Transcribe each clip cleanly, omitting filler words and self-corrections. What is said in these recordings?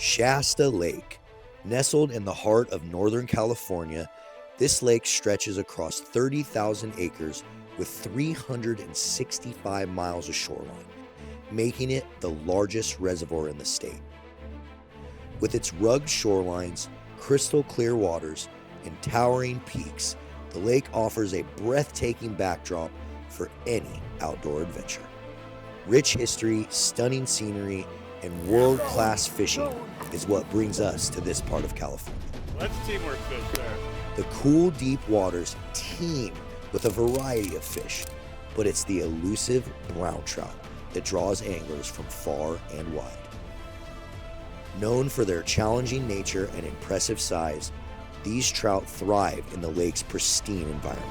Shasta Lake. Nestled in the heart of Northern California, this lake stretches across 30,000 acres with 365 miles of shoreline, making it the largest reservoir in the state. With its rugged shorelines, crystal clear waters, and towering peaks, the lake offers a breathtaking backdrop for any outdoor adventure. Rich history, stunning scenery, and world-class fishing is what brings us to this part of California. Let's teamwork fish there. The cool, deep waters teem with a variety of fish, but it's the elusive brown trout that draws anglers from far and wide. Known for their challenging nature and impressive size, these trout thrive in the lake's pristine environment.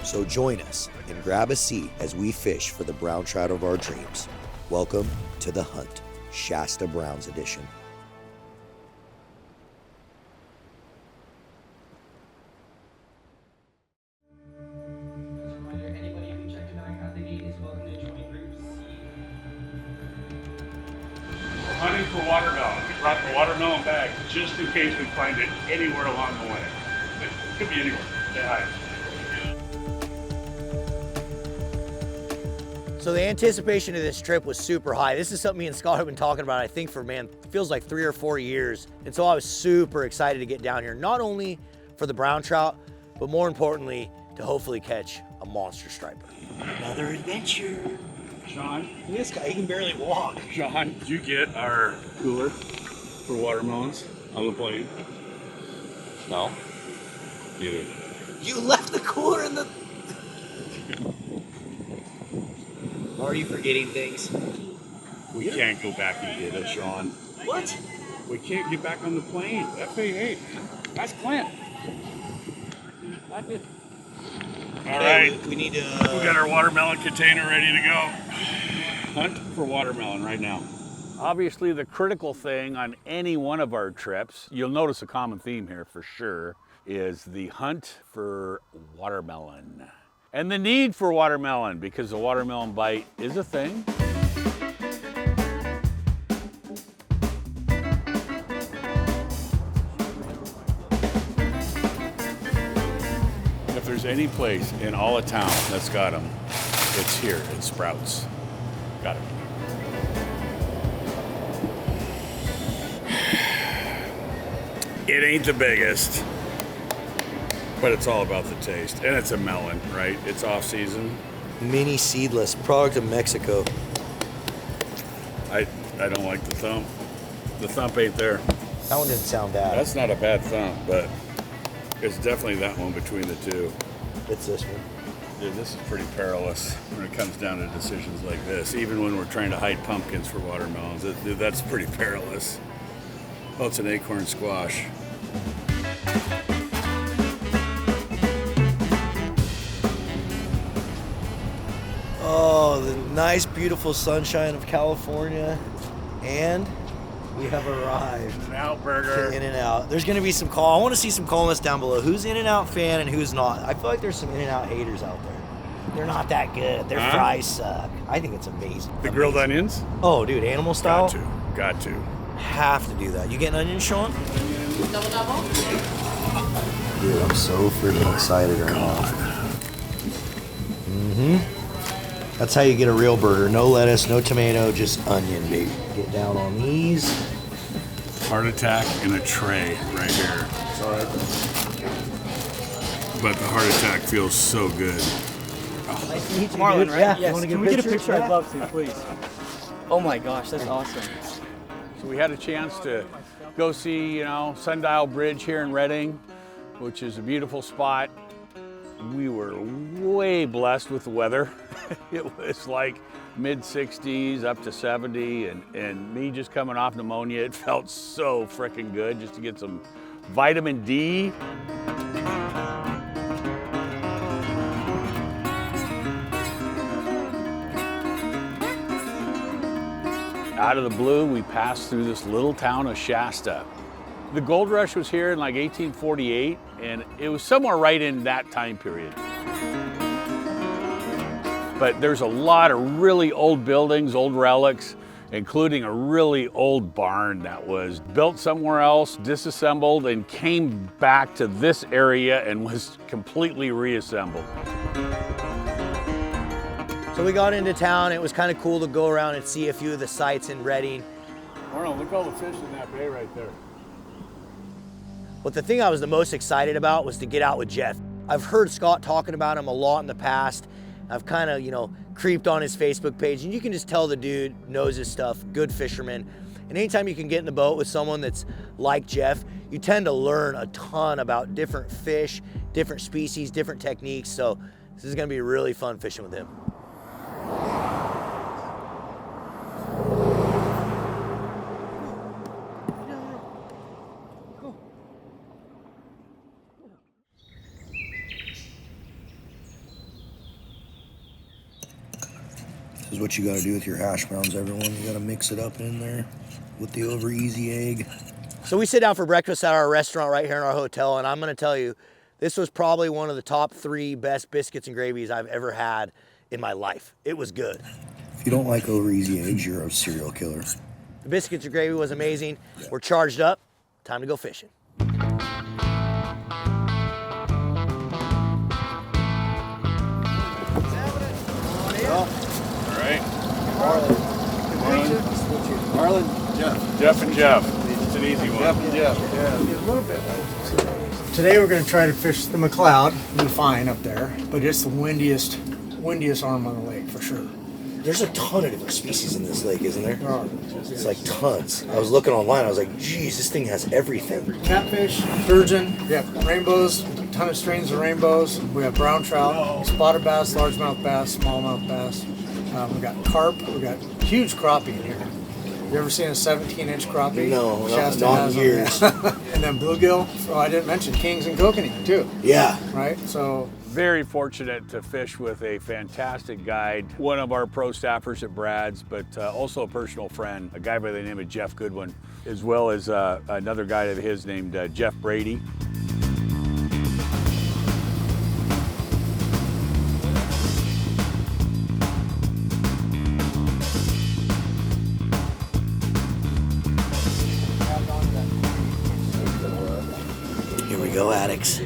So join us and grab a seat as we fish for the brown trout of our dreams. Welcome to the hunt, Shasta Browns edition. Hunting for watermelon. We brought the watermelon bag just in case we find it anywhere along the way. It could be anywhere. Say hi. So the anticipation of this trip was super high. This is something me and Scott have been talking about, I think for, feels like 3 or 4 years. And so I was super excited to get down here, not only for the brown trout, but more importantly, to hopefully catch a monster striper. Another adventure. Sean, This guy, he can barely walk. Sean, did you get our cooler for watermelons on the plane? No. Neither. You left the cooler in the... Are you forgetting things? We can't go back and get it, Sean. What? We can't get back on the plane. FAA. That's Clint. All right. We need to... We got our watermelon container ready to go. Hunt for watermelon right now. Obviously, the critical thing on any one of our trips, you'll notice a common theme here for sure, is the hunt for watermelon. And the need for watermelon, because the watermelon bite is a thing. If there's any place in all of town that's got them, it's here at Sprouts. Got it. It ain't the biggest, but it's all about the taste. And it's a melon, right? It's off season. Mini seedless, product of Mexico. I don't like the thump. The thump ain't there. That one didn't sound bad. That's not a bad thump, but it's definitely that one between the two. It's this one. Dude, this is pretty perilous when it comes down to decisions like this. Even when we're trying to hide pumpkins for watermelons, that's pretty perilous. Oh, it's an acorn squash. Oh, the nice, beautiful sunshine of California. And we have arrived. In-N-Out burger. To In-N-Out. There's going to be some call. I want to see some comments down below. Who's In-N-Out fan and who's not? I feel like there's some In-N-Out haters out there. They're not that good. Their fries suck. I think it's amazing. The grilled onions? Oh, dude, animal style? Got to. Have to do that. You getting onions, Sean? Double. Dude, I'm so freaking excited right now. That's how you get a real burger. No lettuce, no tomato, just onion, baby. Get down on these. Heart attack in a tray right here. It's all right. But the heart attack feels so good. Nice to meet you, Marlin, dude. right? Yeah. Yes. Wanna Can we get a picture? Yeah. I'd love to, please. Oh my gosh, that's awesome. So we had a chance to go see, Sundial Bridge here in Redding, which is a beautiful spot. We were way blessed with the weather. It was like mid-60s up to 70, and me just coming off pneumonia, it felt so freaking good just to get some vitamin D. Out of the blue, we passed through this little town of Shasta. The gold rush was here in like 1848, and it was somewhere right in that time period. But there's a lot of really old buildings, old relics. including a really old barn that was built somewhere else, disassembled, and came back to this area and was completely reassembled. So we got into town. It was kind of cool to go around and see a few of the sites in Redding. Arnold, look at all the fish in that bay right there. But the thing I was the most excited about was to get out with Jeff. I've heard Scott talking about him a lot in the past. I've kind of, creeped on his Facebook page, and you can just tell the dude knows his stuff, good fisherman. And anytime you can get in the boat with someone that's like Jeff, you tend to learn a ton about different fish, different species, different techniques. So this is gonna be really fun fishing with him. This is what you gotta do with your hash browns, everyone. You gotta mix it up in there with the over easy egg. So we sit down for breakfast at our restaurant right here in our hotel, and I'm gonna tell you, this was probably one of the top 3 best biscuits and gravies I've ever had in my life. It was good. If you don't like over easy eggs, you're a serial killer. The biscuits and gravy was amazing. We're charged up, time to go fishing. Marlin, Jeff and Jeff. It's an easy one. yeah. Today we're going to try to fish the 𝗛𝗘𝗟𝗣. It'll be fine up there, but it's the windiest arm on the lake for sure. There's a ton of different species in this lake, isn't there? There are. It's like tons. I was looking online, I was like, geez, this thing has everything. Catfish, sturgeon, we have rainbows, a ton of strains of rainbows. We have brown trout, spotted bass, largemouth bass, smallmouth bass. We got carp, we got huge crappie in here. You ever seen a 17-inch crappie? No, Shasta not has in them, years. yeah. And then bluegill. Oh, I didn't mention kings and kokanee too. Yeah. Right. So Very fortunate to fish with a fantastic guide, one of our pro staffers at Brad's, but also a personal friend, a guy by the name of Jeff Goodwin, as well as another guy of his named Jeff Brady. Here we go, addicts.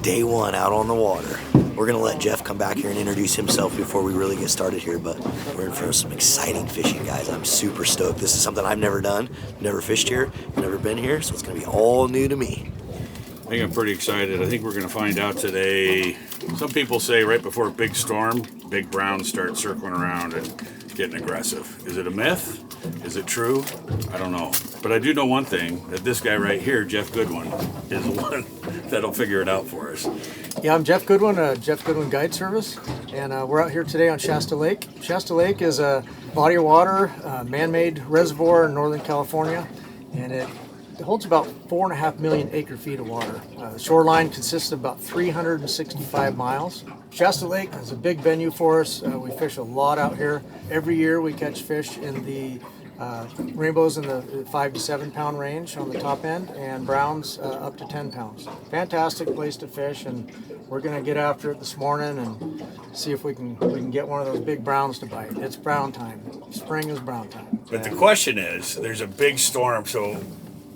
Day 1 out on the water. We're gonna let Jeff come back here and introduce himself before we really get started here, but we're in for some exciting fishing, guys. I'm super stoked. This is something I've never done, never fished here, never been here, so it's gonna be all new to me. I think I'm pretty excited. I think we're going to find out today. Some people say right before a big storm, big browns start circling around and getting aggressive. Is it a myth? Is it true? I don't know. But I do know one thing, that this guy right here, Jeff Goodwin, is the one that'll figure it out for us. yeah, I'm Jeff Goodwin, Jeff Goodwin Guide Service, and we're out here today on Shasta Lake. Shasta Lake is a body of water, man-made reservoir in Northern California, and it holds about 4.5 million acre-feet of water. The shoreline consists of about 365 miles. Shasta Lake is a big venue for us. We fish a lot out here. Every year we catch fish in the rainbows in the 5 to 7 pound range on the top end, and browns up to 10 pounds. Fantastic place to fish, and we're going to get after it this morning and see if we can get one of those big browns to bite. It's brown time. Spring is brown time. But the question is, there's a big storm, so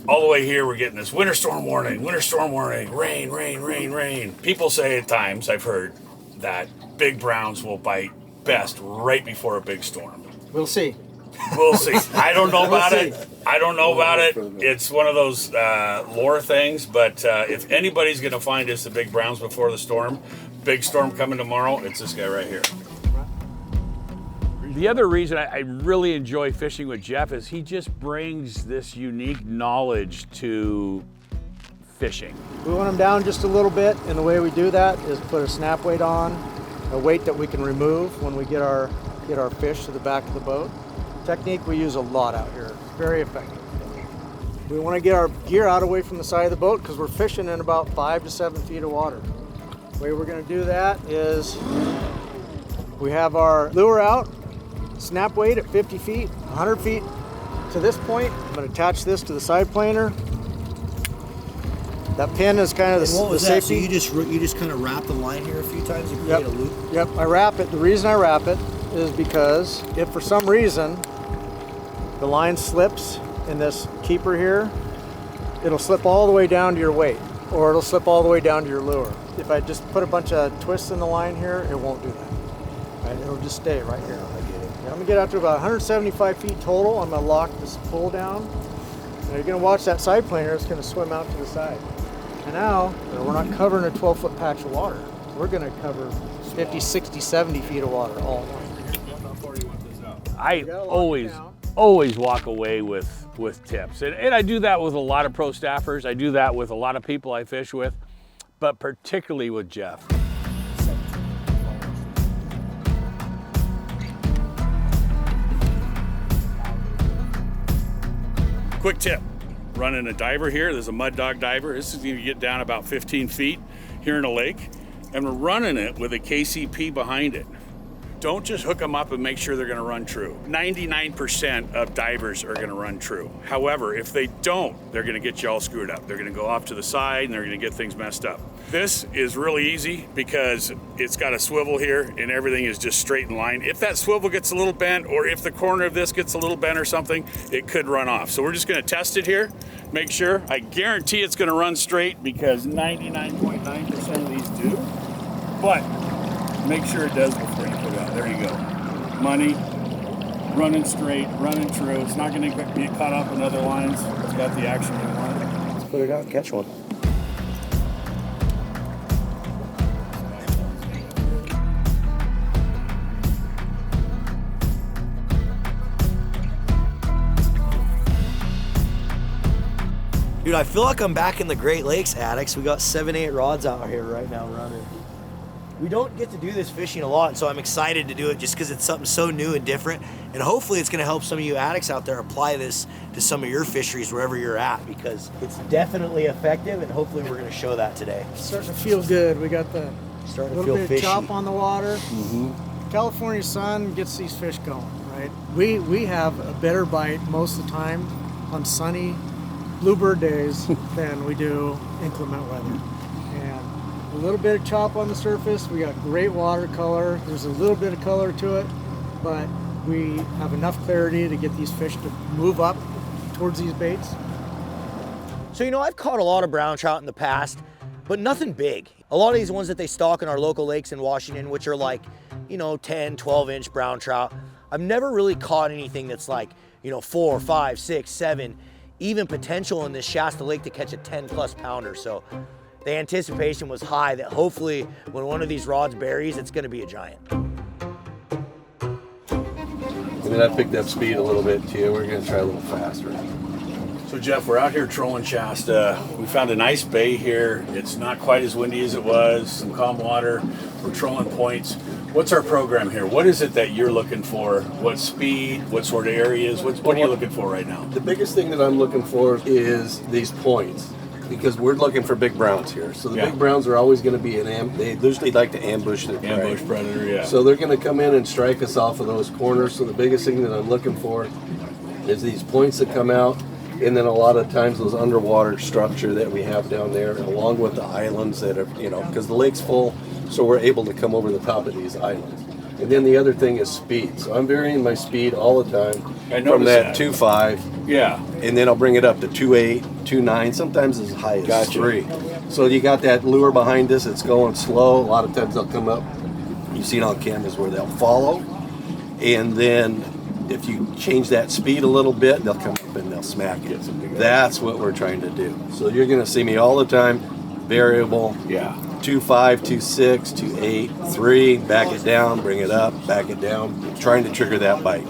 all the way here we're getting this winter storm warning, rain, rain, rain, rain. People say at times, I've heard, that big browns will bite best right before a big storm. We'll see. We'll see. I don't know about it. It's one of those lore things, but if anybody's going to find us the big browns before the storm, big storm coming tomorrow, it's this guy right here. The other reason I really enjoy fishing with Jeff is he just brings this unique knowledge to fishing. We want them down just a little bit, and the way we do that is put a snap weight on, a weight that we can remove when we get our fish to the back of the boat. Technique we use a lot out here, very effective. We want to get our gear out away from the side of the boat because we're fishing in about 5 to 7 feet of water. The way we're going to do that is we have our lure out, snap weight at 50 feet, 100 feet to this point. I'm going to attach this to the side planer. That pin is kind of the What was that? So safety. you just kind of wrap the line here a few times and create a loop? Yep, I wrap it. The reason I wrap it is because if for some reason the line slips in this keeper here, it'll slip all the way down to your weight, or it'll slip all the way down to your lure. If I just put a bunch of twists in the line here, it won't do that. Right? It'll just stay right here. I'm gonna get out to about 175 feet total. I'm gonna lock this pull down. Now you're gonna watch that side planer, it's gonna swim out to the side. And now, we're not covering a 12-foot patch of water. We're gonna cover 50, 60, 70 feet of water all at once. I always walk away with tips. And I do that with a lot of pro staffers. I do that with a lot of people I fish with, but particularly with Jeff. Quick tip, running a diver here. There's a mud dog diver. This is gonna get down about 15 feet here in a lake, and we're running it with a KCP behind it. Don't just hook them up and make sure they're gonna run true. 99% of divers are gonna run true. However, if they don't, they're gonna get you all screwed up. They're gonna go off to the side and they're gonna get things messed up. This is really easy because it's got a swivel here and everything is just straight in line. If that swivel gets a little bent, or if the corner of this gets a little bent or something, it could run off. So we're just gonna test it here, make sure. I guarantee it's gonna run straight because 99.9% of these do, but make sure it does before you put it out. There you go. Money, running straight, running true. It's not going to get caught up in other lines. It's got the action you want. Let's put it out and catch one. Dude, I feel like I'm back in the Great Lakes, Addicts. We got 7, 8 rods out here right now running. We don't get to do this fishing a lot, so I'm excited to do it just because it's something so new and different. And hopefully it's going to help some of you addicts out there apply this to some of your fisheries wherever you're at, because it's definitely effective, and hopefully we're going to show that today. It's starting to feel good. We got the Starting to little feel bit fishy. of chop on the water. California sun gets these fish going, right? We have a better bite most of the time on sunny bluebird days than we do inclement weather. And a little bit of chop on the surface. We got great watercolor. There's a little bit of color to it, but we have enough clarity to get these fish to move up towards these baits. So, you know, I've caught a lot of brown trout in the past, but nothing big. A lot of these ones that they stock in our local lakes in Washington, which are like, you know, 10, 12-inch brown trout, I've never really caught anything that's like, you know, 4, 5, 6, 7, even potential in this Shasta Lake to catch a 10-plus pounder. So the anticipation was high that hopefully when one of these rods buries, it's gonna be a giant. And then I picked up speed a little bit too. We're gonna try a little faster. So Jeff, we're out here trolling Shasta. We found a nice bay here. It's not quite as windy as it was, some calm water. We're trolling points. What's our program here? What is it that you're looking for? What speed? What sort of areas? What are you looking for right now? The biggest thing that I'm looking for is these points, because we're looking for big browns here. So the big browns are always going to be they usually like to ambush their prey. Ambush predator, yeah. So they're going to come in and strike us off of those corners. So the biggest thing that I'm looking for is these points that come out, and then a lot of times those underwater structure that we have down there, along with the islands that are, you know, because the lake's full, so we're able to come over the top of these islands. And then the other thing is speed. So I'm varying my speed all the time from that 2.5. Yeah. And then I'll bring it up to 2.8, 2.9, sometimes as high as 3. So you got that lure behind us, it's going slow. A lot of times they'll come up. You've seen on cameras where they'll follow. And then if you change that speed a little bit, they'll come up and they'll smack it. That's what we're trying to do. So you're going to see me all the time, variable. Yeah. 2.5, 2.6, 2.8, 3, back it down, bring it up, back it down, trying to trigger that bite.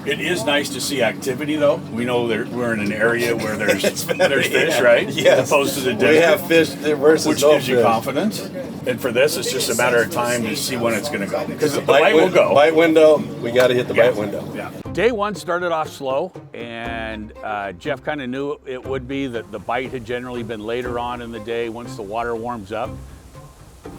It is nice to see activity, though. We know we're in an area where there's fish, right? Yes. As opposed to the desert. We have fish versus which no gives you fish. confidence. And for this, it's just a matter of time to see when it's going to go. Because the bite will go. Bite window, we got to hit the bite window. Yeah. Day one started off slow, and Jeff kind of knew it would be that the bite had generally been later on in the day once the water warms up.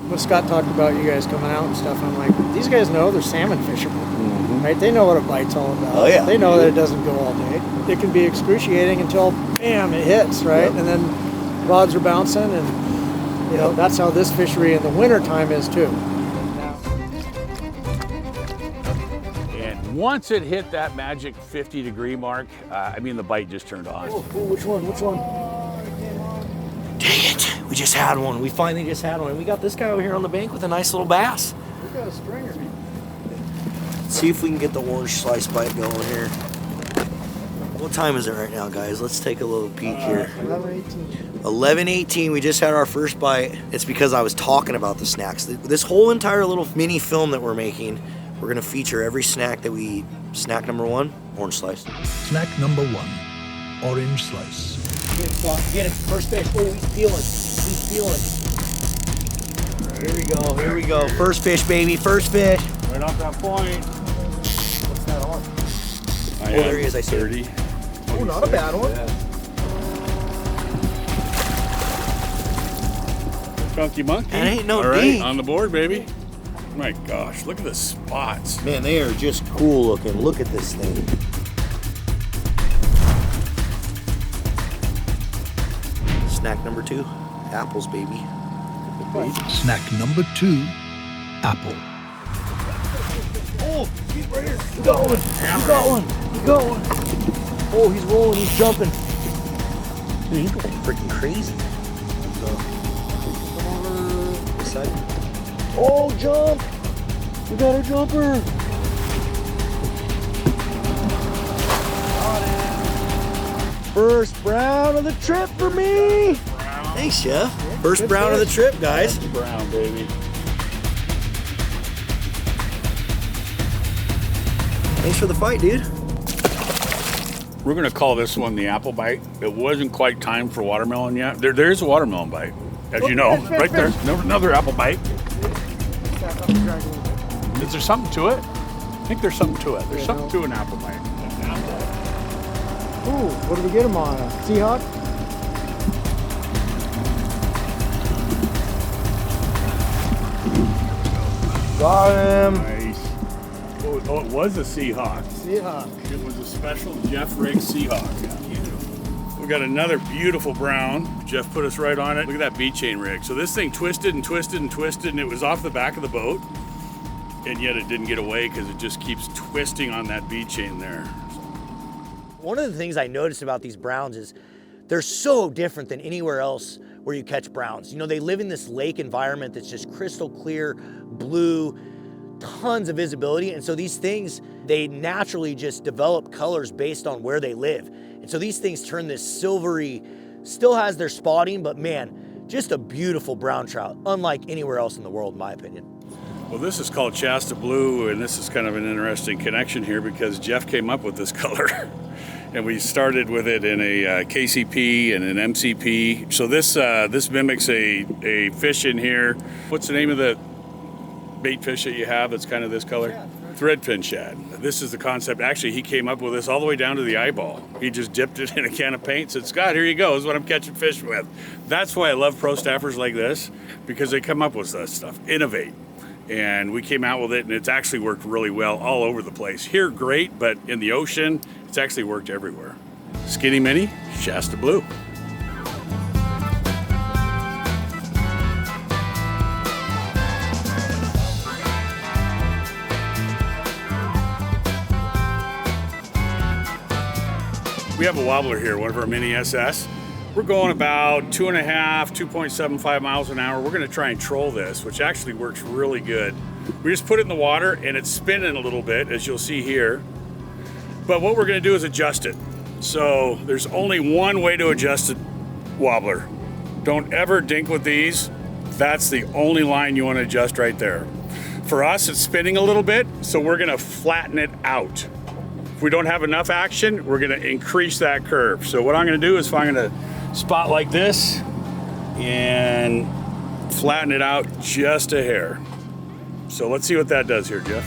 When Scott talked about you guys coming out and stuff, I'm like, these guys know they're salmon fishermen, right? They know what a bite's all about. Oh, yeah. They know that it doesn't go all day. It can be excruciating until, bam, it hits, right? Yep. And then rods are bouncing, and you know that's how this fishery in the winter time is too. And Once it hit that magic 50-degree mark, I mean, the bite just turned on. Oh, which one? Which one? Dang it! We just had one. We finally just had one. And we got this guy over here on the bank with a nice little bass. We got a stringer. Let's see if we can get the orange slice bite going here. What time is it right now, guys? Let's take a little peek here. 11:18. 11:18. We just had our first bite. It's because I was talking about the snacks. This whole entire little mini film that we're making, we're gonna feature every snack that we eat. Snack number 1, orange slice. Snack number 1, orange slice. Get it, Scott. Get it. First fish. Oh, he's feeling. He's feeling. Here we go. Here we go. First fish, baby. First fish. Right off that point. What's that on? I Oh, there he is. I see it. 30. Oh, not a bad one. Chunky monkey. That ain't no All right, dink. on the board, baby. My gosh, look at the spots. Man, they are just cool looking. Look at this thing. Snack number 2, apples, baby. Snack number 2, apple. Oh, he's right here. You got one. You got one. You got one. Oh, he's rolling. He's jumping. Dude, he's going freaking crazy. Come over this side. Oh, jump. We got a jumper. First brown of the trip for me. Thanks, Jeff. First brown of the trip, guys. Brown, baby. Thanks for the fight, dude. We're gonna call this one the apple bite. It wasn't quite time for watermelon yet. There's a watermelon bite, as you know, right there. Another apple bite. Is there something to it? I think there's something to it. There's something to an apple bite. Ooh, what did we get him on? A Seahawk? Got him. Nice. Oh, it was a Seahawk. Seahawk. It was a special Jeff rig Seahawk. We got another beautiful brown. Jeff put us right on it. Look at that beat chain rig. So this thing twisted and twisted and twisted, and it was off the back of the boat, and yet it didn't get away because it just keeps twisting on that beat chain there. One of the things I noticed about these browns is they're so different than anywhere else where you catch browns. You know, they live in this lake environment that's just crystal clear, blue, tons of visibility. And so these things, they naturally just develop colors based on where they live. And so these things turn this silvery, still has their spotting, but man, just a beautiful brown trout, unlike anywhere else in the world, in my opinion. Well, this is called Shasta Blue, and this is kind of an interesting connection here because Jeff came up with this color. And we started with it in a KCP and an MCP. So this mimics a fish in here. What's the name of the bait fish that you have that's kind of this color? Threadfin shad. This is the concept. Actually, he came up with this all the way down to the eyeball. He just dipped it in a can of paint, said, Scott, here you go. This is what I'm catching fish with. That's why I love pro staffers like this, because they come up with that stuff, innovate. And we came out with it, and it's actually worked really well all over the place. Here, great, but in the ocean, it's actually worked everywhere. Skinny Mini, Shasta Blue. We have a wobbler here, one of our mini SS. We're going about 2.75 miles an hour. We're gonna try and troll this, which actually works really good. We just put it in the water and it's spinning a little bit, as you'll see here. But what we're gonna do is adjust it. So there's only one way to adjust a wobbler. Don't ever dink with these. That's the only line you wanna adjust right there. For us, it's spinning a little bit, so we're gonna flatten it out. If we don't have enough action, we're gonna increase that curve. So what I'm gonna do is I'm gonna spot like this and flatten it out just a hair. So let's see what that does here, Jeff.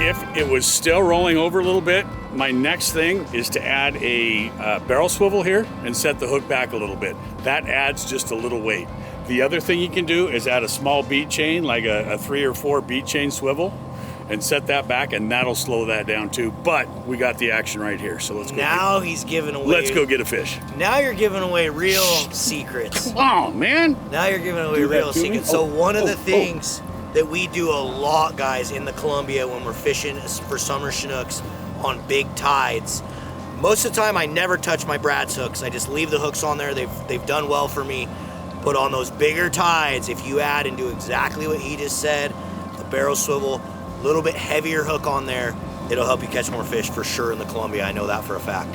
If it was still rolling over a little bit, my next thing is to add a barrel swivel here and set the hook back a little bit. That adds just a little weight. The other thing you can do is add a small beat chain, like a 3 or 4 beat chain swivel, and set that back, and that'll slow that down too. But we got the action right here, so let's go. Now he's giving away. Let's go get a fish. Now you're giving away real secrets. Come on, man. Now you're giving away Do that real to me? secrets. So one of the oh. things that we do a lot, guys, in the Columbia when we're fishing for summer Chinooks on big tides. Most of the time, I never touch my Brad's hooks. I just leave the hooks on there. They've done well for me. But on those bigger tides, if you add and do exactly what he just said, a barrel swivel, a little bit heavier hook on there, it'll help you catch more fish for sure in the Columbia. I know that for a fact.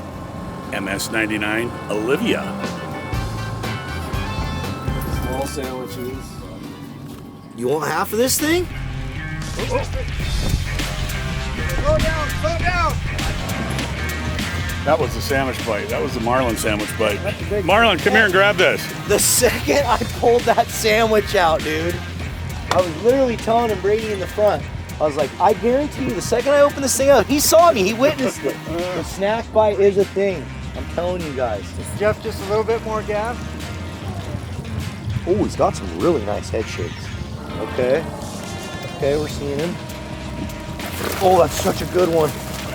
MS99 Olivia. Small sandwiches. You want half of this thing? Slow down, slow down. That was the sandwich bite. That was the Marlin sandwich bite. Marlin, come here and grab this. The second I pulled that sandwich out, dude, I was literally telling him, Brady in the front, I was like, I guarantee you, the second I opened this thing up, he saw me, he witnessed it. The snack bite is a thing. I'm telling you guys. Is Jeff just a little bit more gas? Oh, he's got some really nice head shakes. Okay. Okay, we're seeing him. Oh, that's such a good one.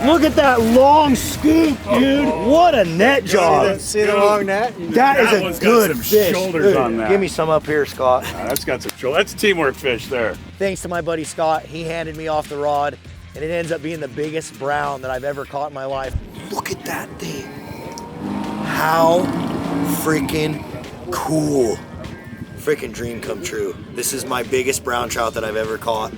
Look at that long scoop, dude. What a net job. See the long net? That is a one's good got some fish. shoulders Dude, on that. Give me some up here, Scott. That's got some shoulder. That's a teamwork fish there. Thanks to my buddy Scott, he handed me off the rod, and it ends up being the biggest brown that I've ever caught in my life. Look at that thing. How freaking cool. Freaking dream come true. This is my biggest brown trout that I've ever caught,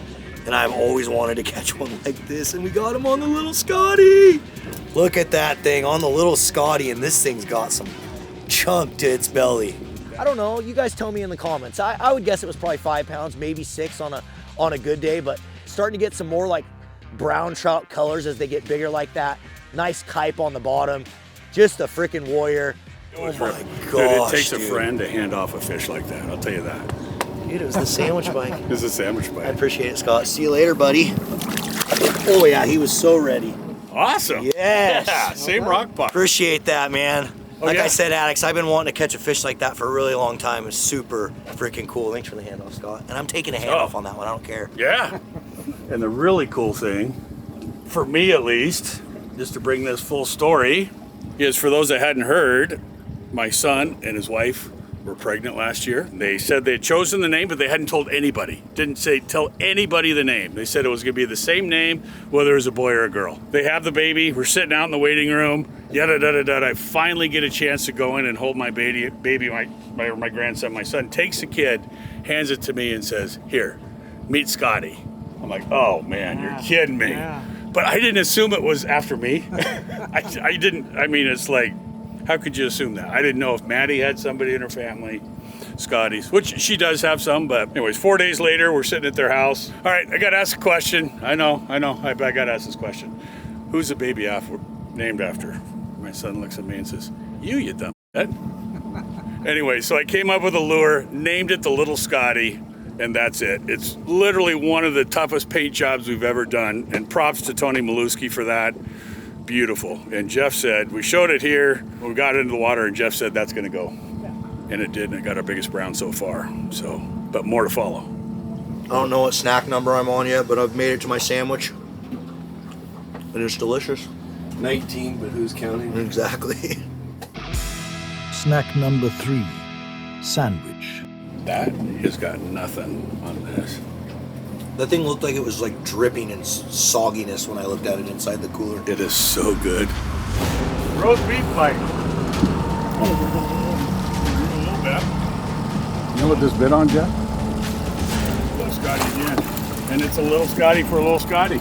and I've always wanted to catch one like this, and we got him on the little Scotty. Look at that thing on the little Scotty, and this thing's got some chunk to its belly. I don't know, you guys tell me in the comments. I would guess it was probably 5 pounds, maybe 6 on a good day, but starting to get some more like brown trout colors as they get bigger like that. Nice kype on the bottom, just a freaking warrior. Oh my gosh, Dude, it takes a dude. friend to hand off a fish like that, I'll tell you that. Dude, it was the sandwich bite. This is a sandwich I bite. appreciate it, Scott. See you later, buddy. Oh yeah, he was so ready. Awesome. Yes. Yeah, same rock pot. Appreciate that, man. Like yeah. I said, Addicts, I've been wanting to catch a fish like that for a really long time. It's super freaking cool. Thanks for the handoff, Scott. And I'm taking a handoff on that one. I don't care. Yeah. And the really cool thing, for me at least, just to bring this full story, is for those that hadn't heard, my son and his wife were pregnant last year. They said they had chosen the name, but they hadn't told anybody. Didn't tell anybody the name. They said it was gonna be the same name, whether it was a boy or a girl. They have the baby, we're sitting out in the waiting room, yada, yada, yada. I finally get a chance to go in and hold my baby, my grandson. My son takes the kid, hands it to me and says, here, meet Scotty. I'm like, oh man, you're kidding me. Yeah. But I didn't assume it was after me. I didn't, I mean, it's like, how could you assume that? I didn't know if Maddie had somebody in her family, Scotty's, which she does have some, but anyways, 4 days later, we're sitting at their house. All right, I got to ask a question. I know, I got to ask this question. Who's the baby named after? My son looks at me and says, you dumb shit. Anyway, so I came up with a lure, named it the Little Scotty, and that's it. It's literally one of the toughest paint jobs we've ever done, and props to Tony Maluski for that. Beautiful. And Jeff said, we showed it here, we got into the water, and Jeff said that's gonna go. And it did, and it got our biggest brown so far. So, but more to follow. I don't know what snack number I'm on yet, but I've made it to my sandwich. And it's delicious. 19, but who's counting? Exactly. Snack number 3, sandwich. That has got nothing on this. That thing looked like it was like dripping in sogginess when I looked at it inside the cooler. It is so good. Roast beef bite. You know what this bit on, Jeff? Little Scotty again. And it's a little Scotty for a little Scotty.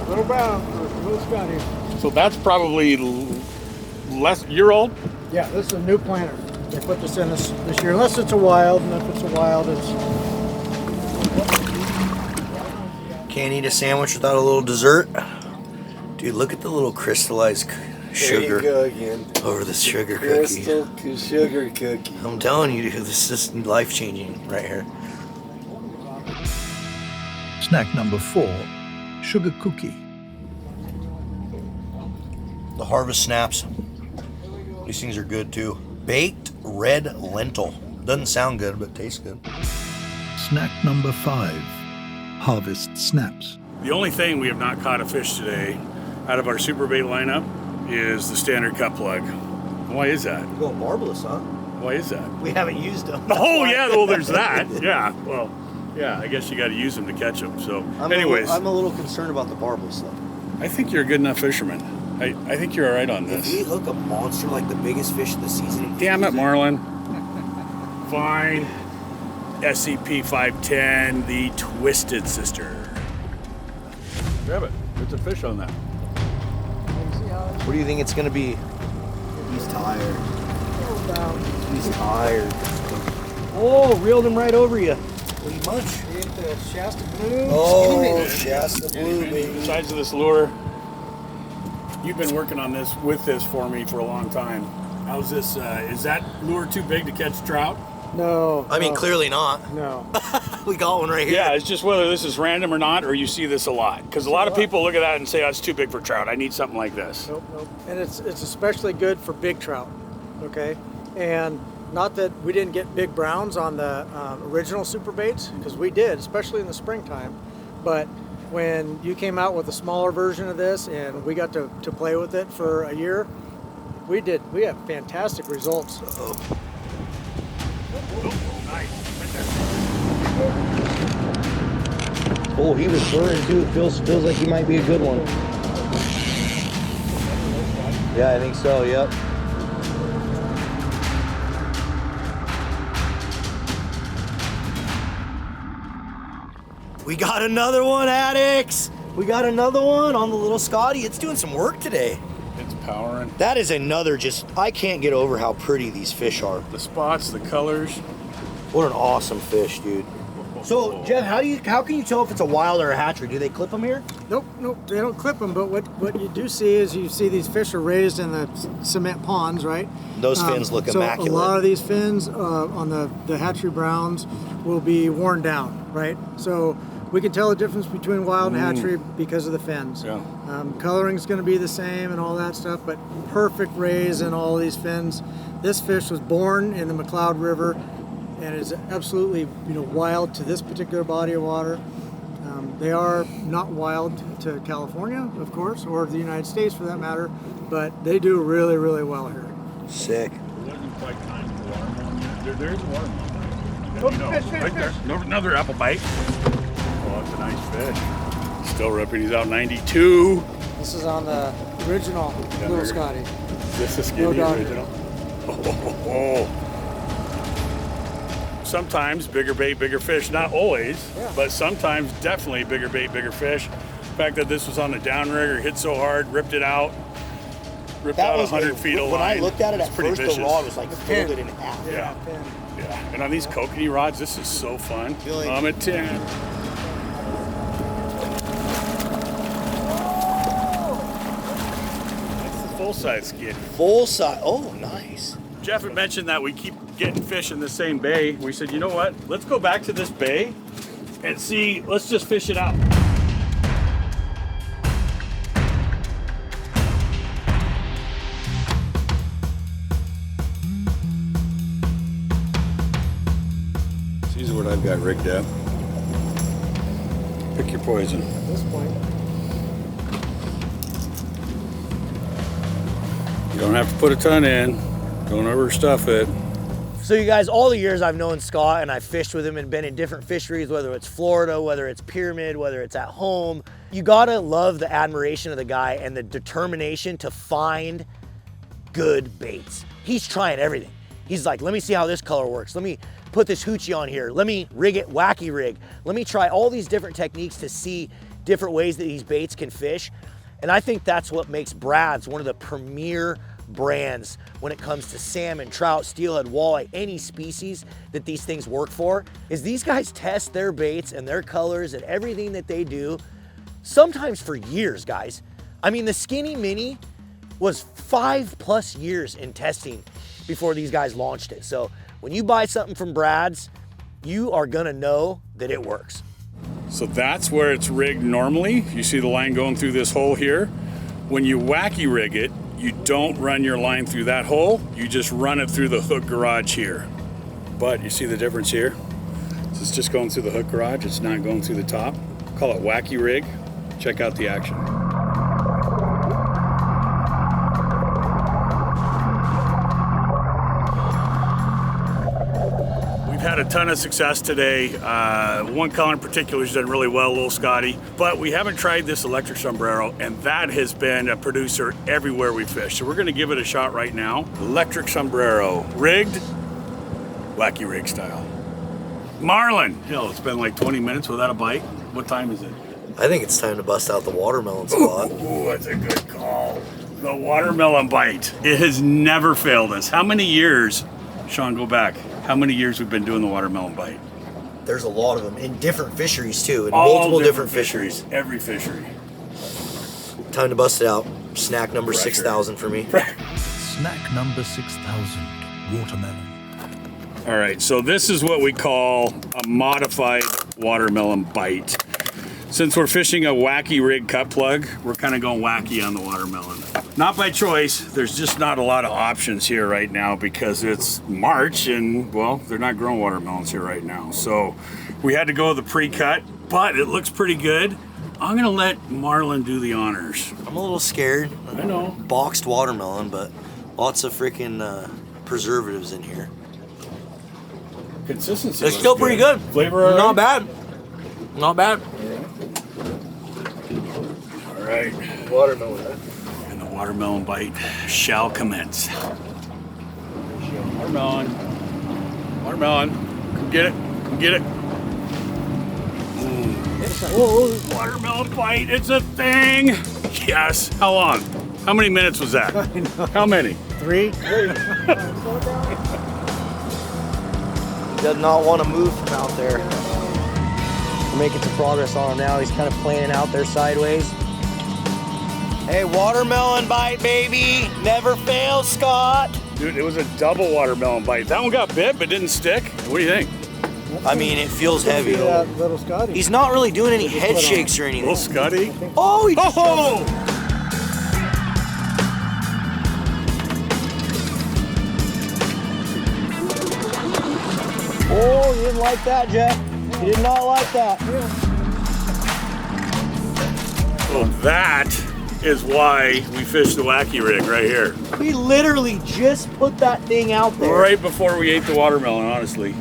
Little brown for little Scotty. So that's probably less year old? Yeah, this is a new planter. They put this in this year, unless it's a wild, and if it's a wild, it's... Can't eat a sandwich without a little dessert. Dude, look at the little crystallized sugar There you go again. over the sugar cookie. Crystal sugar cookie. I'm telling you, dude, this is life-changing right here. Snack number 4, sugar cookie. The harvest snaps. These things are good too. Baked red lentil. Doesn't sound good, but tastes good. Snack number 5, harvest snaps. The only thing we have not caught a fish today out of our super bait lineup is the standard cut plug. Why is that? You're going barbless, huh? Why is that? We haven't used them. Oh yeah, well there's that. Yeah, well, Yeah, I guess you got to use them to catch them. So, I'm a little concerned about the barbels though. I think you're a good enough fisherman. I think you're all right on If this. we hook a monster like the biggest fish of the season, Damn it, Marlin. Fine. SCP-510, the Twisted Sister. Grab it. There's a fish on that. what do you think it's gonna be? He's tired. He's tired. Oh, reeled him right over you. What do you munch? We ate the Shasta Blue. Oh, Shasta Blue, baby. The size of this lure. You've been working on this with this for me for a long time. How's this? Is that lure too big to catch trout? No. I mean, clearly not. No. We got one right here. Yeah, it's just whether this is random or not, or you see this a lot. Because a lot of people look at that and say, oh, it's too big for trout. I need something like this. Nope. And it's especially good for big trout. Okay. And not that we didn't get big browns on the original super baits, because we did, especially in the springtime. But when you came out with a smaller version of this and we got to play with it for a year, we had fantastic results. Oh, he was burning too. It feels like he might be a good one. Yeah, I think so, yep. We got another one, addicts! We got another one on the little Scotty. It's doing some work today. It's powering. That is another I can't get over how pretty these fish are. The spots, the colors. What an awesome fish, dude. So, Jeff, how can you tell if it's a wild or a hatchery? Do they clip them here? Nope, they don't clip them, but what you do see is you see these fish are raised in the cement ponds, right? Those fins look immaculate. So a lot of these fins on the hatchery browns will be worn down, right? So we can tell the difference between wild and hatchery because of the fins. Yeah. Coloring's going to be the same and all that stuff, but perfect raise in all these fins. This fish was born in the McCloud River and is absolutely wild to this particular body of water. They are not wild to California, of course, or the United States for that matter, but they do really, really well here. Sick. It wasn't quite time for watermelon. There's watermelon. Right there. Another apple bite. Oh, that's a nice fish. Still ripping. He's out 92. This is on the original Little Scotty. This is skinny original. Oh. Sometimes bigger bait, bigger fish. Not always, but sometimes definitely bigger bait, bigger fish. The fact that this was on the downrigger, hit so hard, ripped it out. Ripped out 100 feet of line. When I looked at it at pretty first, vicious. the rod was like folded in half. Yeah. And on these kokanee rods, this is so fun. I'm at 10. That's the full-size skid. Full size. Oh, nice. Jeff had mentioned that we keep getting fish in the same bay. We said, you know what? Let's go back to this bay and see. Let's just fish it out. These are what I've got rigged up. Pick your poison. At this point, You don't have to put a ton in. Don't overstuff it. So you guys, all the years I've known Scott and I've fished with him and been in different fisheries, whether it's Florida, whether it's Pyramid, whether it's at home, you gotta love the admiration of the guy and the determination to find good baits. He's trying everything. He's like, let me see how this color works. Let me put this hoochie on here. Let me rig it wacky rig. Let me try all these different techniques to see different ways that these baits can fish. And I think that's what makes Brad's one of the premier brands when it comes to salmon, trout, steelhead, walleye, any species that these things work for, is these guys test their baits and their colors and everything that they do, sometimes for years, guys. I mean, the Skinny Mini was 5+ years in testing before these guys launched it. So when you buy something from Brad's, you are gonna know that it works. So that's where it's rigged normally. You see the line going through this hole here. When you wacky rig it, you don't run your line through that hole. You just run it through the hook garage here. But you see the difference here? So it's just going through the hook garage. It's not going through the top. Call it wacky rig. Check out the action. We've had a ton of success today. One color in particular has done really well, little Scotty, but we haven't tried this electric sombrero, and that has been a producer everywhere we fish. So we're gonna give it a shot right now. Electric sombrero, rigged, wacky rig style. Marlin, hell, it's been like 20 minutes without a bite. What time is it? I think it's time to bust out the watermelon spot. Ooh, that's a good call. The watermelon bite. It has never failed us. How many years, Sean, go back, how many years we've been doing the watermelon bite? There's a lot of them in different fisheries too, in All multiple different fisheries. Every fishery. Time to bust it out. Snack number 6,000 for me. Snack number 6,000, watermelon. All right, so this is what we call a modified watermelon bite. Since we're fishing a wacky rig cut plug, we're kind of going wacky on the watermelon. Not by choice, there's just not a lot of options here right now because it's March and, well, they're not growing watermelons here right now. So we had to go with the pre-cut, but it looks pretty good. I'm gonna let Marlin do the honors. I'm a little scared. I know. Boxed watermelon, but lots of freaking preservatives in here. Consistency. It's still pretty good. Flavor all right? Not bad. Not bad. All right. Watermelon. And the watermelon bite shall commence. Watermelon. Watermelon. Come get it. Come get it. Ooh. Watermelon bite. It's a thing. Yes. How long? How many minutes was that? How many? 3. He does not want to move from out there. We're making some progress on him now. He's kind of playing out there sideways. Hey, watermelon bite, baby. Never fails, Scott. Dude, it was a double watermelon bite. That one got bit but didn't stick. What do you think? I mean, it feels heavy. Little Scotty. He's not really doing any head shakes or anything. Little Scotty. Oh, he just Oh! Oh, you didn't like that, Jeff. You did not like that. Well, that is why we fish the wacky rig right here. We literally just put that thing out there. Right before we ate the watermelon, honestly.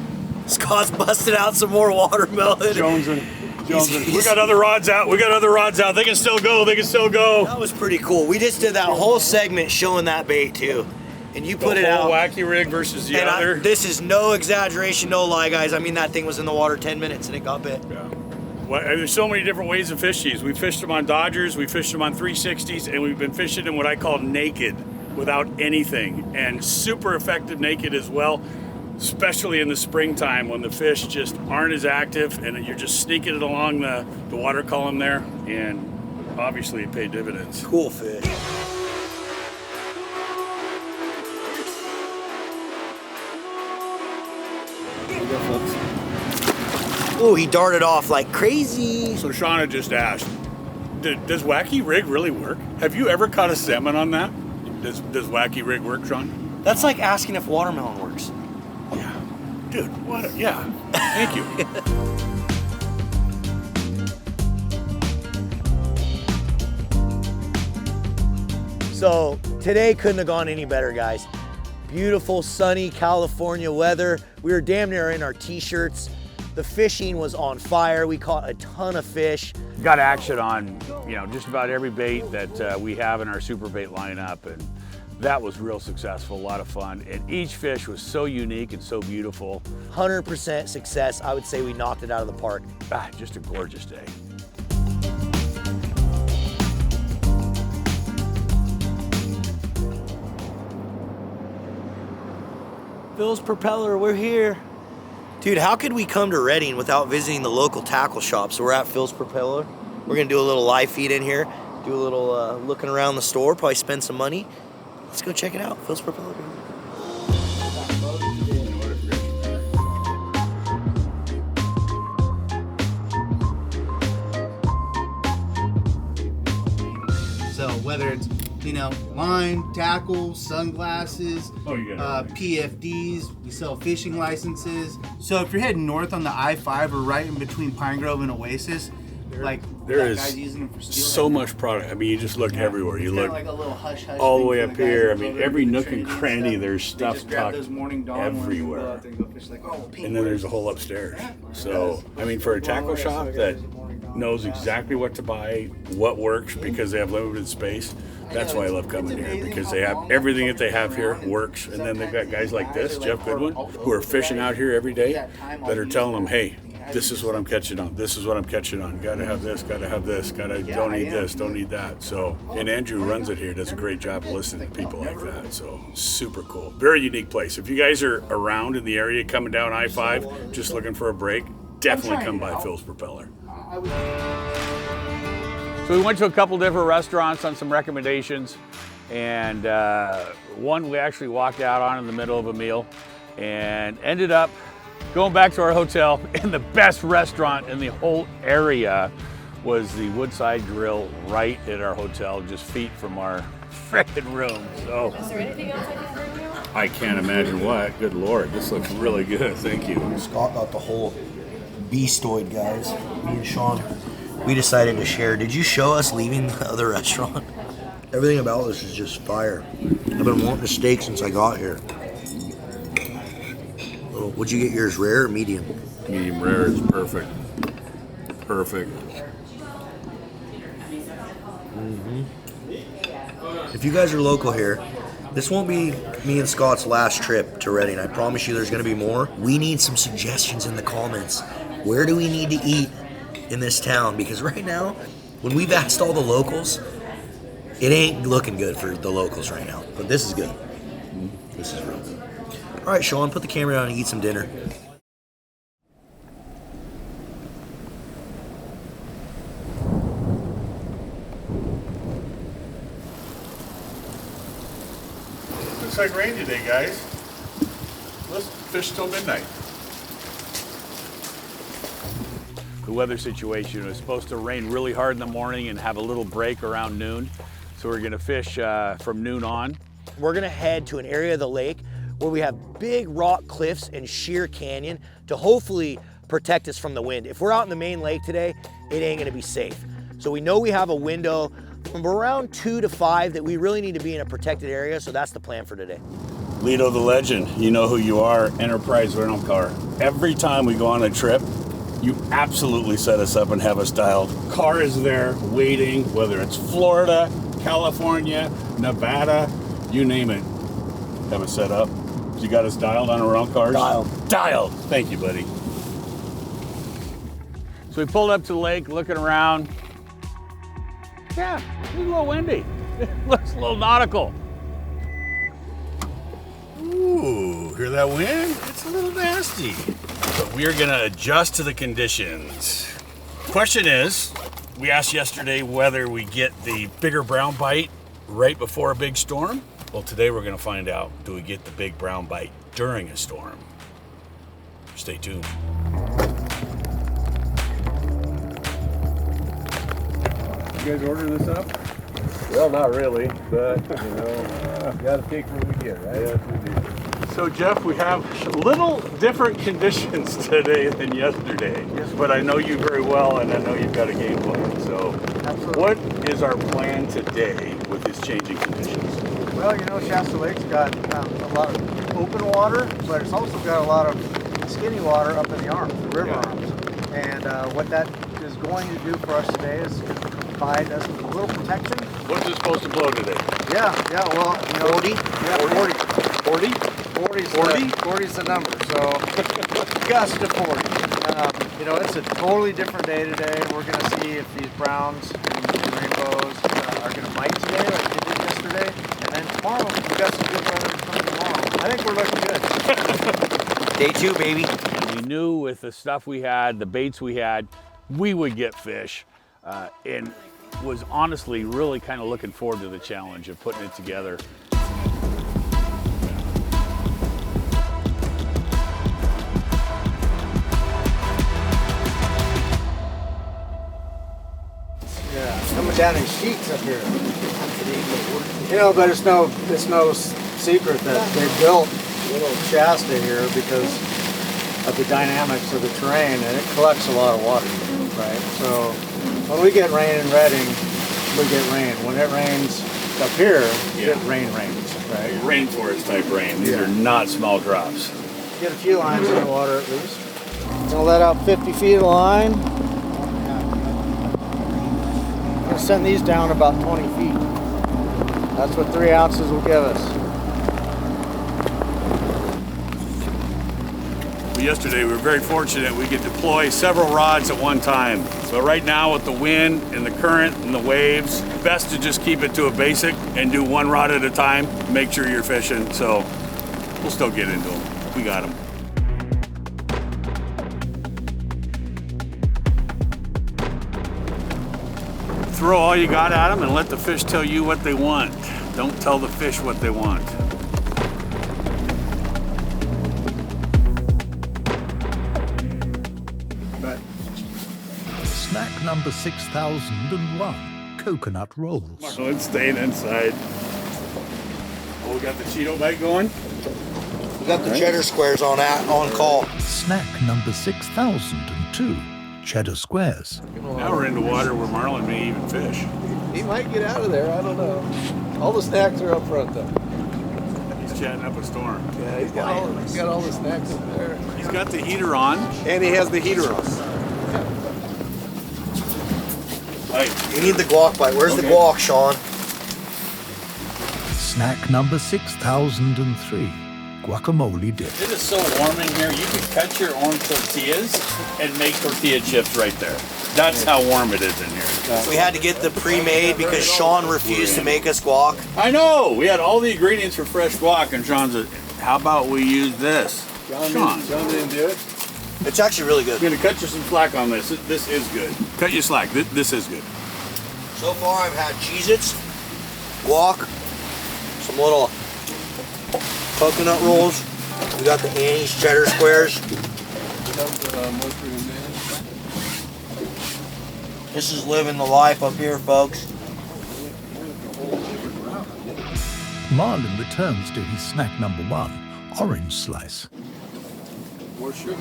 Scott's busted out some more watermelon. Jonesing. We got other rods out. We got other rods out. They can still go. They can still go. That was pretty cool. We just did that whole segment showing that bait too. And you put it out. Wacky rig versus the and other. This is no exaggeration, no lie, guys. I mean, that thing was in the water 10 minutes and it got bit. Yeah. Well, there's so many different ways to fish these. We fished them on Dodgers, we fished them on 360s, and we've been fishing them what I call naked, without anything. And super effective naked as well, especially in the springtime when the fish just aren't as active and you're just sneaking it along the water column there. And obviously it paid dividends. Cool fish. Oh, he darted off like crazy. So Shauna just asked, does wacky rig really work? Have you ever caught a salmon on that? Does wacky rig work, Sean? That's like asking if watermelon works. Yeah. Dude, what? Yeah. Thank you. So today couldn't have gone any better, guys. Beautiful, sunny California weather. We were damn near in our t-shirts. The fishing was on fire. We caught a ton of fish. Got action on, just about every bait that we have in our super bait lineup, and that was real successful, a lot of fun. And each fish was so unique and so beautiful. 100% success. I would say we knocked it out of the park. Just a gorgeous day. Phil's Propeller, we're here. Dude, how could we come to Redding without visiting the local tackle shop? So we're at Phil's Propeller. We're gonna do a little live feed in here, do a little looking around the store, probably spend some money. Let's go check it out, Phil's Propeller. So whether it's line, tackle, sunglasses, PFDs, we sell fishing licenses. So if you're heading north on the I-5 or right in between Pine Grove and Oasis, like There is Guys using them for steel so much product. I mean, you just look everywhere. You It's kinda look like a little hush-hush all the thing way for up the guys here. I that mean, go every to the nook and training cranny, stuff. there's They stuff just grab tucked those morning dawn ones and go everywhere. out there and go fish like, oh, pink And then there's a worms. whole upstairs. So, I mean, for a tackle shop that knows exactly what to buy, what works, because they have limited space, that's why I love coming here, because they have everything that they have here works. And then they've got guys like this, Jeff Goodwin, who are fishing out here every day, that are telling them, hey, this is what I'm catching on. This is what I'm catching on. Gotta have this, gotta have this, don't need this, don't need that. So, and Andrew runs it here, does a great job of listening to people like that. So, super cool. Very unique place. If you guys are around in the area coming down I-5, just looking for a break, definitely come by Phil's Propeller. So we went to a couple different restaurants on some recommendations, and one we actually walked out on in the middle of a meal and ended up going back to our hotel, and the best restaurant in the whole area was the Woodside Grill right at our hotel, just feet from our frickin' room. So, Is there anything else I can bring you? I can't imagine what. Good Lord, this looks really good. Thank you. Scott got the whole beastoid, guys. Me and Sean, we decided to share. Did you show us leaving the other restaurant? Everything about this is just fire. I've been wanting a steak since I got here. Oh, would you get yours rare or medium? Medium rare is perfect. Perfect. If you guys are local here, this won't be me and Scott's last trip to Redding. I promise you there's going to be more. We need some suggestions in the comments. Where do we need to eat in this town? Because right now, when we've asked all the locals, it ain't looking good for the locals right now. But this is good. This is real good. All right, Sean, put the camera down and eat some dinner. Looks like rain today, guys. Let's fish till midnight. the weather situation. It was supposed to rain really hard in the morning and have a little break around noon. So we're gonna fish from noon on. We're gonna head to an area of the lake where we have big rock cliffs and sheer canyon to hopefully protect us from the wind. If we're out in the main lake today, it ain't gonna be safe. So we know we have a window from around 2 to 5 that we really need to be in a protected area, so that's the plan for today. Lito the legend, you know who you are, Enterprise Rental Car. Every time we go on a trip, you absolutely set us up and have us dialed. Car is there waiting, whether it's Florida, California, Nevada, you name it. Have it set up. You got us dialed on our rental cars? Dialed. Dialed. Thank you, buddy. So we pulled up to the lake, looking around. Yeah, it's a little windy. It looks a little nautical. Ooh, hear that wind? It's a little nasty. But we are gonna adjust to the conditions. Question is, we asked yesterday whether we get the bigger brown bite right before a big storm. Well, today we're gonna find out, do we get the big brown bite during a storm? Stay tuned. You guys order this up? Well, not really, but you know, gotta take what we get, right? Yes, we do. So Jeff, we have a little different conditions today than yesterday. Yes, but I know you very well, and I know you've got a game plan. So, Absolutely. what is our plan today with these changing conditions? Well, you know, Shasta Lake's got a lot of open water, but it's also got a lot of skinny water up in the arms, the river arms. And what that is going to do for us today is provide us with a little protection. What's it supposed to blow today? Yeah, well, you know. 40? Yeah, 40. 40 is the number, so gust to 40. You know, it's a totally different day today. We're going to see if these browns and rainbows are going to bite today like they did yesterday. And then tomorrow, we've got some good weather coming tomorrow. I think we're looking good. Day 2, baby. We knew with the stuff we had, the baits we had, we would get fish. And was honestly really kind of looking forward to the challenge of putting it together. Yeah, coming down in sheets up here. You know, but it's no secret that they built little Shasta here because of the dynamics of the terrain, and it collects a lot of water, right? So When we get rain in Redding, we get rain. When it rains up here, it rains, right? Rainforest type rain. These are not small drops. Get a few lines in the water at least. Gonna let out 50 feet of line. Gonna send these down about 20 feet. That's what 3 ounces will give us. Yesterday we were very fortunate we could deploy several rods at one time. So right now with the wind and the current and the waves, best to just keep it to a basic and do 1 rod at a time. Make sure you're fishing. So we'll still get into them. We got them. Throw all you got at them and let the fish tell you what they want. Don't tell the fish what they want. Snack number 6001, coconut rolls. Marlin staying inside. Oh, we got the Cheeto bite going? We got the cheddar squares on call. Snack number 6002, cheddar squares. Now we're into water where Marlin may even fish. He might get out of there, I don't know. All the snacks are up front though. He's chatting up a storm. Yeah, he's got all the snacks up there. He's got the heater on. And he has the heater on. You need the guac bite. Where's the guac, Sean? Snack number 6003, guacamole dip. It is so warm in here, you could cut your own tortillas and make tortilla chips right there. That's how warm it is in here. We had to get the pre-made because Sean refused to make us guac. I know! We had all the ingredients for fresh guac, and Sean said, how about we use this? Sean didn't do it. It's actually really good. I'm gonna cut you some slack on this. This is good. Cut you slack. This is good. So far I've had Cheez-Its, guac, some little coconut rolls. We got the Annie's cheddar squares. This is living the life up here, folks. Marlin returns to his snack number 1, orange slice. More sugar.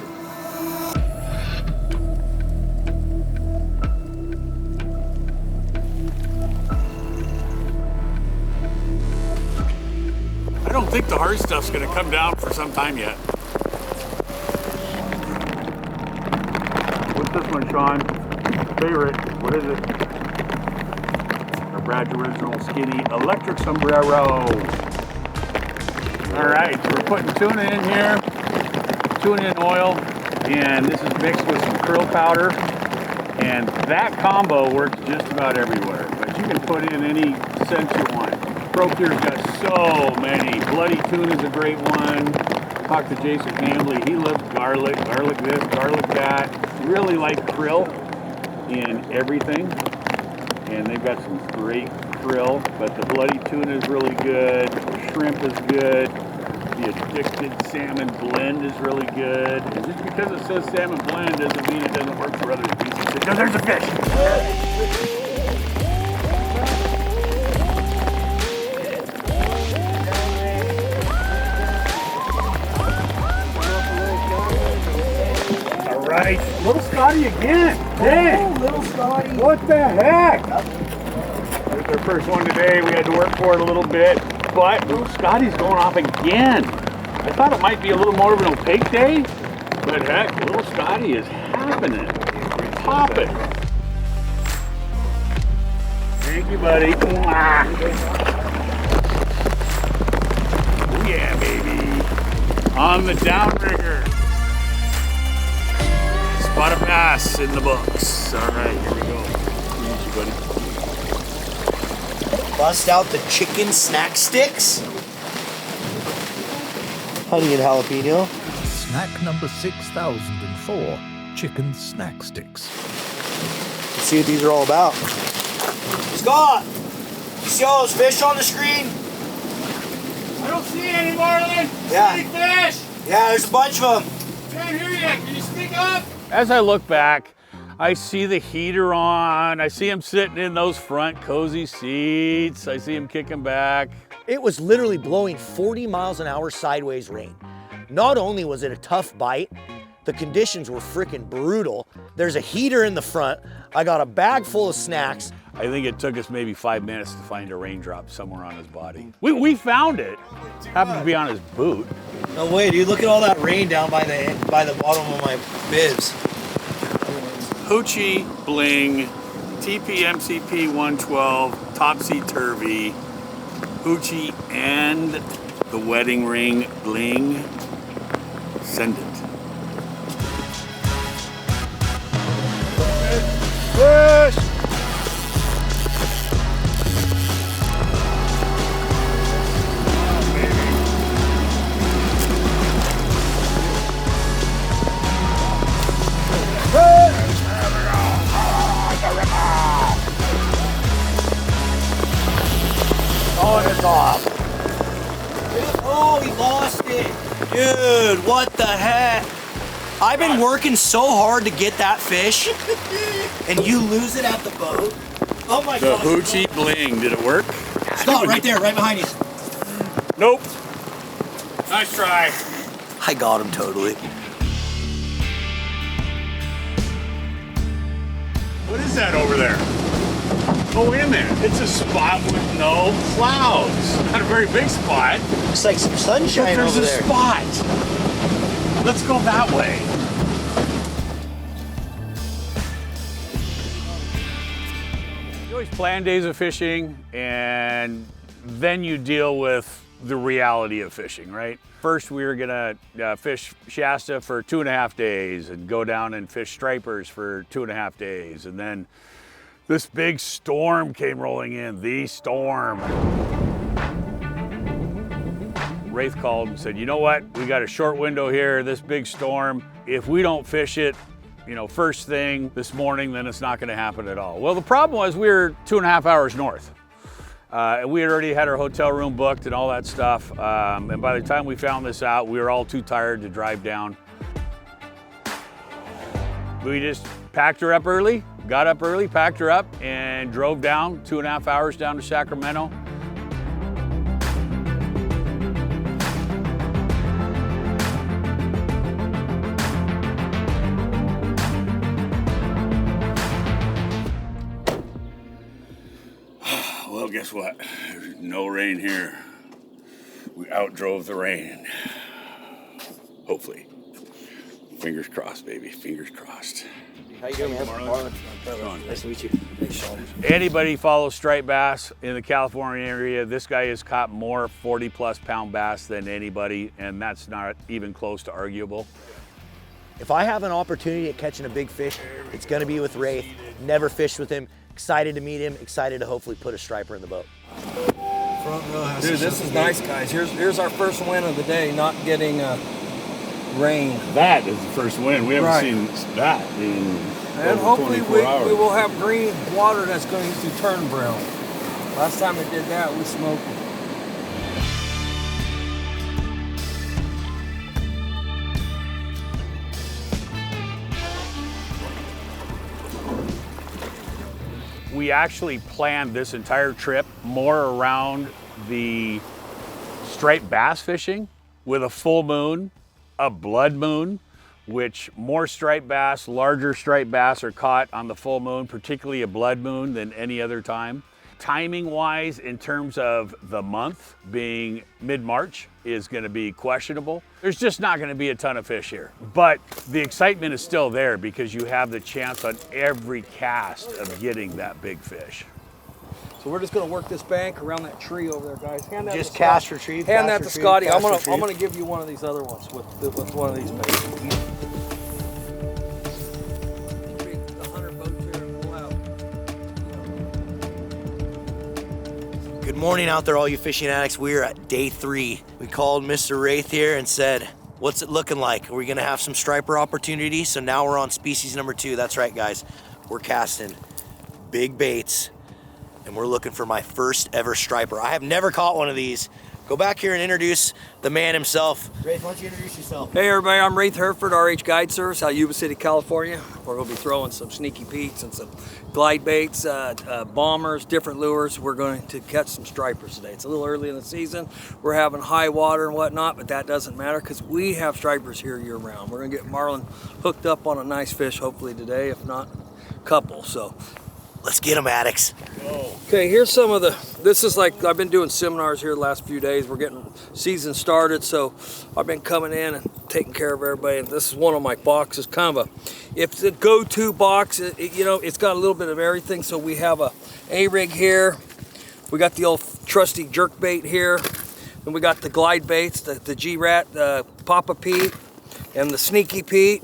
I don't think the hard stuff's gonna come down for some time yet. What's this one, Sean? Favorite. What is it? Our Brad's Original Skinny Electric Sombrero. All right, so we're putting tuna in here, tuna in oil, and this is mixed with some krill powder. And that combo works just about everywhere, but you can put in any scent you want. Procure's got so many. Bloody Tuna's a great one. Talked to Jason Hambley. He loves garlic, garlic this, garlic that. Really like krill in everything. And they've got some great krill, but the Bloody Tuna is really good. The shrimp is good. The Addicted Salmon Blend is really good. And just because it says salmon blend doesn't mean it doesn't work for other species. No, there's a fish. Right. Little Scotty again. Hey. Oh, little Scotty. What the heck? There's our first one today. We had to work for it a little bit, but little Scotty's going off again. I thought it might be a little more of an opaque day, but heck, little Scotty is happening. Popping. Thank you, buddy. Mwah. Oh yeah, baby. On the downrigger. Spot a bass in the books. All right, here we go. Easy, buddy. Bust out the chicken snack sticks. Honey and jalapeno. Snack number 6004, chicken snack sticks. Let's see what these are all about. Scott, you see all those fish on the screen? I don't see any, Marlin. Yeah. Any fish? Yeah, there's a bunch of them. Can't hear you. Can you speak up? As I look back, I see the heater on. I see him sitting in those front cozy seats. I see him kicking back. It was literally blowing 40 miles an hour sideways rain. Not only was it a tough bite, The conditions were freaking brutal. There's a heater in the front. I got a bag full of snacks. I think it took us maybe 5 minutes to find a raindrop somewhere on his body. We found it. Happened to be on his boot. No way, dude. Look at all that rain down by the bottom of my bibs. 𝗛𝗘𝗟𝗣 TPMCP 112 𝗪𝗛𝗪𝗏 𝗛𝗘𝗟 and the wedding ring bling. Send it. Fish! Oh, it's off. Oh, he lost it. Dude, what the heck? I've been working so hard to get that fish, and you lose it at the boat. Oh my The God. 𝗛𝗘𝗟𝗣 bling, did it work? Scott, right there, right behind you. Nope. Nice try. I got him totally. What is that over there? Oh, wait a minute. It's a spot with no clouds. Not a very big spot. Looks like some sunshine There's over a there. spot. Let's go that way. You always plan days of fishing, and then you deal with the reality of fishing, right? First, we were gonna fish Shasta for 2.5 days and go down and fish stripers for 2.5 days. And then this big storm came rolling in, the storm. Wraith called and said, you know what? We got a short window here, this big storm. If we don't fish it, first thing this morning, then it's not gonna happen at all. Well, the problem was we were 2.5 hours north. And we had already had our hotel room booked and all that stuff. And by the time we found this out, we were all too tired to drive down. We just packed her up early, got up early, packed her up, and drove down 2.5 hours down to Sacramento. Well, guess what? There's no rain here. We outdrove the rain. Hopefully. Fingers crossed, baby. Fingers crossed. How you doing, man? Marlin. Nice to meet you. Thanks, Sean. Anybody follows striped bass in the California area, this guy has caught more 40+ pound bass than anybody, and that's not even close to arguable. If I have an opportunity at catching a big fish, it's gonna be with Wraith. Never fished with him. Excited to meet him. Excited to hopefully put a striper in the boat. Dude, this is nice, guys. Here's our first win of the day, not getting rain. That is the first win. We haven't seen that in And over hopefully 24 hours. we will have green water that's going to turn brown. Last time it did that, we smoked it. We actually planned this entire trip more around the striped bass fishing with a full moon, a blood moon, which more striped bass, larger striped bass are caught on the full moon, particularly a blood moon, than any other time. Timing wise, in terms of the month being mid-March, is gonna be questionable. There's just not gonna be a ton of fish here. But the excitement is still there because you have the chance on every cast of getting that big fish. So we're just going to work this bank around that tree over there, guys. Hand that Just to cast, Scott. retrieve, Hand cast, that to retrieve, Scotty. I'm cast, gonna retrieve. give you one of these other ones with one of these baits. Good morning out there, all you fishing addicts. We are at day 3. We called Mr. Wraith here and said, what's it looking like? Are we gonna have some striper opportunities? So now we're on species number 2. That's right, guys. We're casting big baits and we're looking for my first ever striper. I have never caught one of these, Go back here and introduce the man himself. Rafe, why don't you introduce yourself? Hey everybody, I'm 𝗪𝗥𝗏𝗏, RH Guide Service, 𝗪𝗏𝗥𝗗 City, California. We're going to be throwing some sneaky peats and some glide baits, bombers, different lures. We're going to catch some stripers today. It's a little early in the season. We're having high water and whatnot, but that doesn't matter because we have stripers here year round. We're going to get marlin hooked up on a nice fish hopefully today, if not a couple. So let's get them, addicts. Okay, here's some of the, this is like, I've been doing seminars here the last few days. We're getting season started, so I've been coming in and taking care of everybody. And this is one of my boxes, kind of a, if it's a go-to box, you know, it's got a little bit of everything. So we have a rig here. We got the old trusty jerk bait here. And we got the glide baits, the 𝗪𝗏𝗏, Papa Pete, and the Sneaky Pete.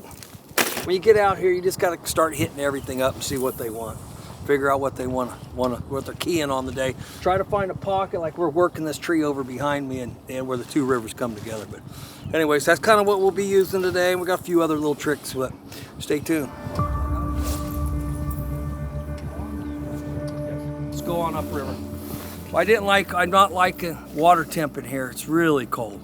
When you get out here, you just got to start hitting everything up and see what they want. Figure out what they want, what they're keying on the day. Try to find a pocket, like we're working this tree over behind me and where the two rivers come together. But anyways, that's kind of what we'll be using today. And we got a few other little tricks, but stay tuned. Let's go on upriver. I'm not liking water temp in here. It's really cold.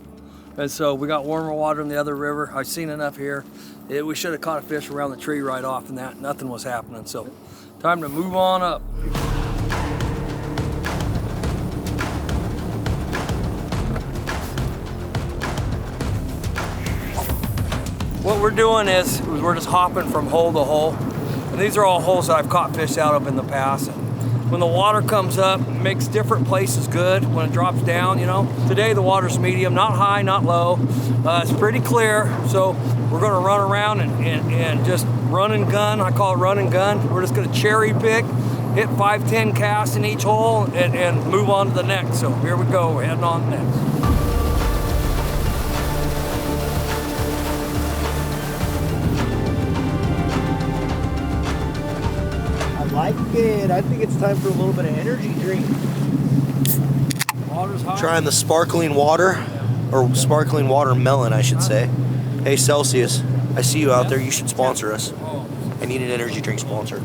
And so we got warmer water in the other river. I've seen enough here. We should have caught a fish around the tree right off and that. Nothing was happening. So time to move on up. What we're doing is we're just hopping from hole to hole. And these are all holes that I've caught fish out of in the past. When the water comes up, it makes different places good. When it drops down, you know. Today the water's medium, not high, not low. It's pretty clear, so we're gonna run around and just run and gun. I call it run and gun. We're just gonna cherry pick, hit 5-10 casts in each hole and move on to the next. So here we go, we're heading on next. I like it. I think it's time for a little bit of energy drink. Water's hot. Trying the sparkling water, or sparkling watermelon, I should say. Hey, Celsius, I see you out there. You should sponsor us. I need an energy drink sponsor.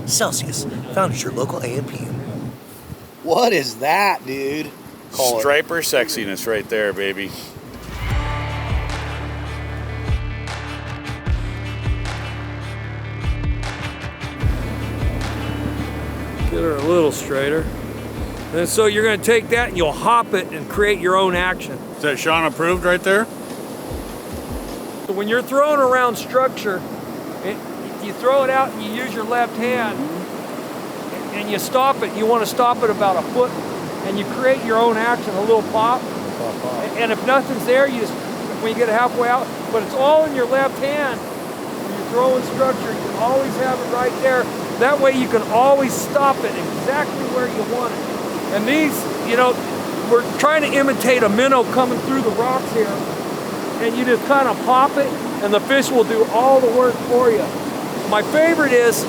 Celsius, found at your local A&PM. What is that, dude? Striper sexiness right there, baby. Get her a little straighter. And so you're gonna take that and you'll hop it and create your own action. Is that Sean approved right there? So when you're throwing around structure, you throw it out and you use your left hand and you stop it. You wanna stop it about a foot and you create your own action, a little pop. And if nothing's there, you just, when you get halfway out, but it's all in your left hand. When you're throwing structure, you always have it right there. That way you can always stop it exactly where you want it. And these, you know, we're trying to imitate a minnow coming through the rocks here. And you just kind of pop it and the fish will do all the work for you. My favorite is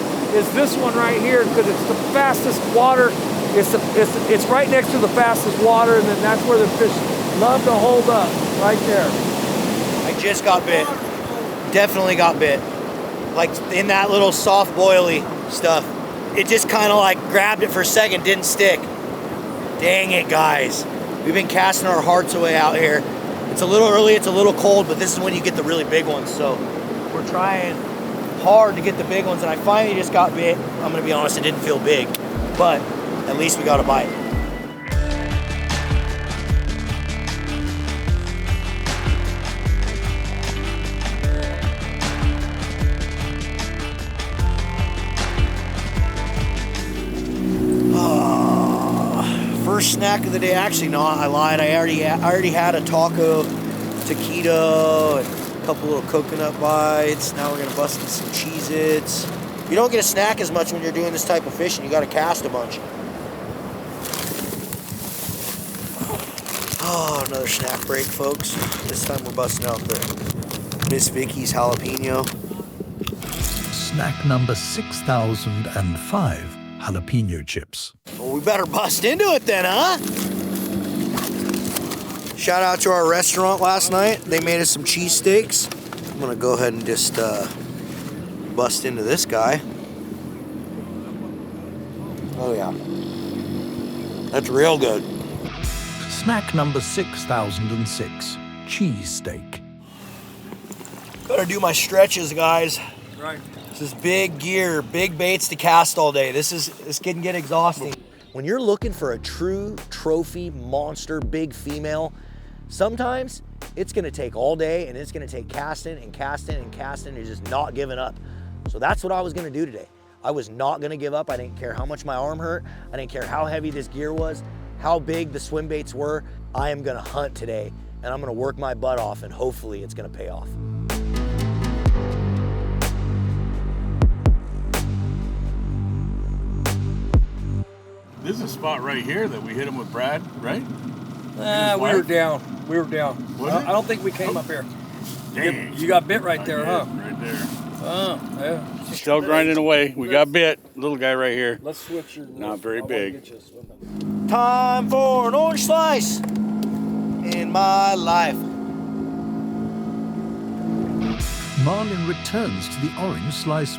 this one right here because it's the fastest water. It's right next to the fastest water, and then that's where the fish love to hold up, right there. I just got bit. Definitely got bit. Like in that little soft boily stuff. It just kind of like grabbed it for a second, didn't stick. Dang it, guys. We've been casting our hearts away out here. It's a little early, it's a little cold, but this is when you get the really big ones. So we're trying hard to get the big ones, and I finally just got bit. I'm gonna be honest, it didn't feel big, but at least we got a bite. First snack of the day, actually no, I lied. I already had a taco, taquito, and a couple little coconut bites. Now we're gonna bust in some Cheez-Its. You don't get a snack as much when you're doing this type of fishing. You gotta cast a bunch. Oh, another snack break, folks. This time we're busting out the Miss Vicky's jalapeno. Snack number 6005, jalapeno chips. Well, we better bust into it then, huh? Shout out to our restaurant last night. They made us some cheesesteaks. I'm gonna go ahead and just bust into this guy. Oh yeah. That's real good. Snack number 6006, cheesesteak. Gotta do my stretches, guys. Right. This is big gear, big baits to cast all day. This can get exhausting. When you're looking for a true trophy monster, big female, sometimes it's gonna take all day and it's gonna take casting and casting and casting and just not giving up. So that's what I was gonna do today. I was not gonna give up. I didn't care how much my arm hurt. I didn't care how heavy this gear was, how big the swim baits were. I am gonna hunt today and I'm gonna work my butt off and hopefully it's gonna pay off. This is a spot right here that we hit him with Brad, right? We were down. We were down. Was it? I don't think we came up here. Dang. You got bit right there, huh? Right there. Oh, yeah. Still grinding away. We got bit. Little guy right here. Let's switch your. Not very big. Time for an orange slice in my life. Marlin returns to the orange slice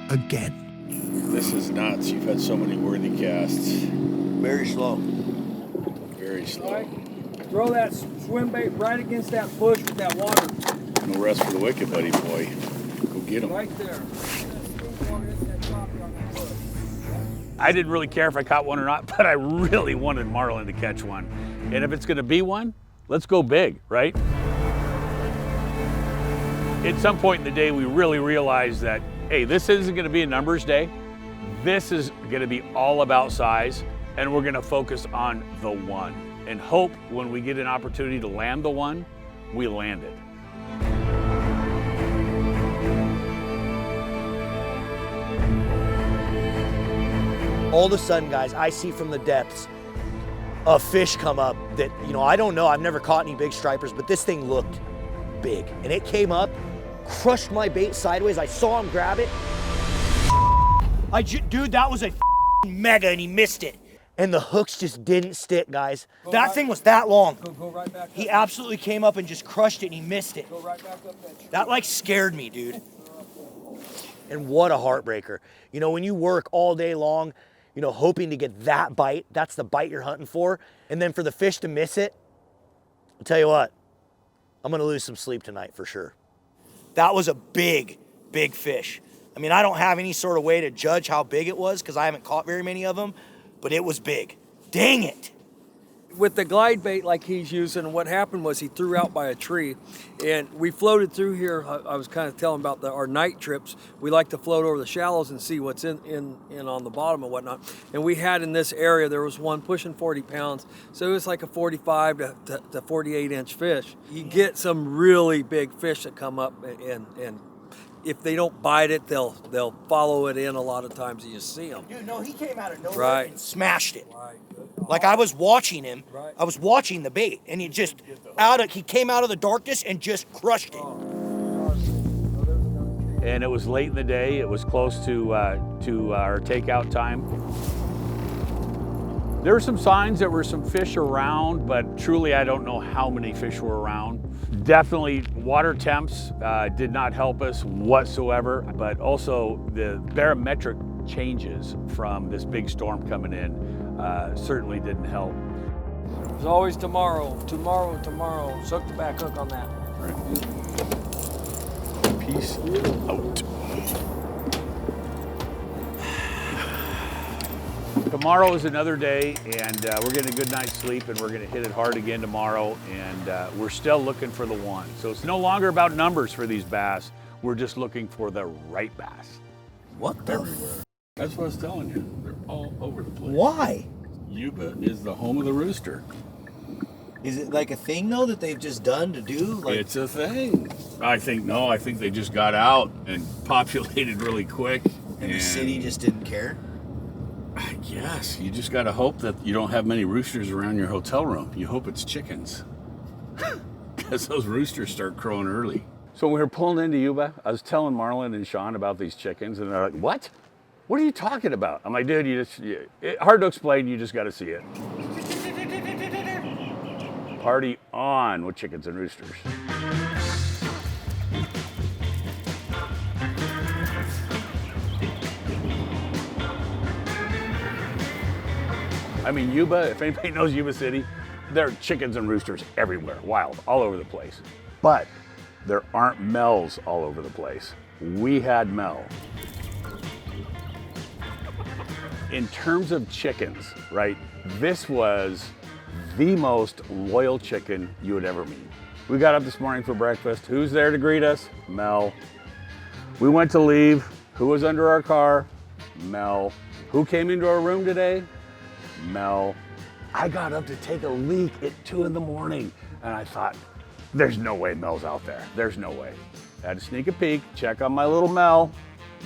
again. This is nuts. You've had so many worthy casts. Very slow. Very slow. All right. Throw that swim bait right against that bush with that water. No rest for the wicked, buddy boy. Go get him. Right there. I didn't really care if I caught one or not, but I really wanted Marlin to catch one. And if it's gonna be one, let's go big, right? At some point in the day, we really realized that, hey, this isn't gonna be a numbers day. This is gonna be all about size, and we're gonna focus on the one. And hope when we get an opportunity to land the one, we land it. All of a sudden, guys, I see from the depths a fish come up that, I don't know, I've never caught any big stripers, but this thing looked big. And it came up, crushed my bait sideways. I saw him grab it. Dude, that was a mega and he missed it. And the hooks just didn't stick, guys. That thing was that long. Go right back. He absolutely came up and just crushed it and he missed it. Go right back up that tree. That scared me, dude. And what a heartbreaker. When you work all day long, hoping to get that bite, that's the bite you're hunting for. And then for the fish to miss it, I'll tell you what, I'm gonna lose some sleep tonight for sure. That was a big, big fish. I don't have any sort of way to judge how big it was because I haven't caught very many of them, but it was big. Dang it. With the glide bait like he's using, what happened was he threw out by a tree, and we floated through here. I was kind of telling about our night trips. We like to float over the shallows and see what's in on the bottom and whatnot. And we had in this area, there was one pushing 40 pounds, so it was like a 45 to 48 inch fish. You get some really big fish that come up, and if they don't bite it, they'll follow it in a lot of times, and you see them. Dude, no, he came out of nowhere Right. and smashed it. Right. Like I was watching him, Right. I was watching the bait, and he came out of the darkness and just crushed it. And it was late in the day. It was close to our takeout time. There were some signs that were some fish around, but truly I don't know how many fish were around. Definitely water temps did not help us whatsoever, but also the barometric changes from this big storm coming in certainly didn't help. There's always tomorrow. Suck the back hook on that. Peace out. Tomorrow is another day, and we're getting a good night's sleep, and we're going to hit it hard again tomorrow, and we're still looking for the one. So it's no longer about numbers for these bass. We're just looking for the right bass. What the? Everywhere. That's what I was telling you. They're all over the place. Why? Yuba is the home of the rooster. Is it like a thing though that they've just done to do? It's a thing. I think they just got out and populated really quick. And the city just didn't care? I guess. You just got to hope that you don't have many roosters around your hotel room. You hope it's chickens. Because those roosters start crowing early. So when we were pulling into Yuba, I was telling Marlin and Sean about these chickens, and they're like, what? What are you talking about? I'm like, dude, hard to explain, you just got to see it. Party on with chickens and roosters. Yuba, if anybody knows Yuba City, There are chickens and roosters everywhere, wild, all over the place. But there aren't 𝗪s all over the place. We had 𝗪. In terms of chickens, right, this was the most loyal chicken you would ever meet. We got up this morning for breakfast. Who's there to greet us? 𝗪. We went to leave. Who was under our car? 𝗪. Who came into our room today? 𝗪. I got up to take a leak at 2 in the morning and I thought, there's no way 𝗪's out there. There's no way. I had to sneak a peek, check on my little 𝗪.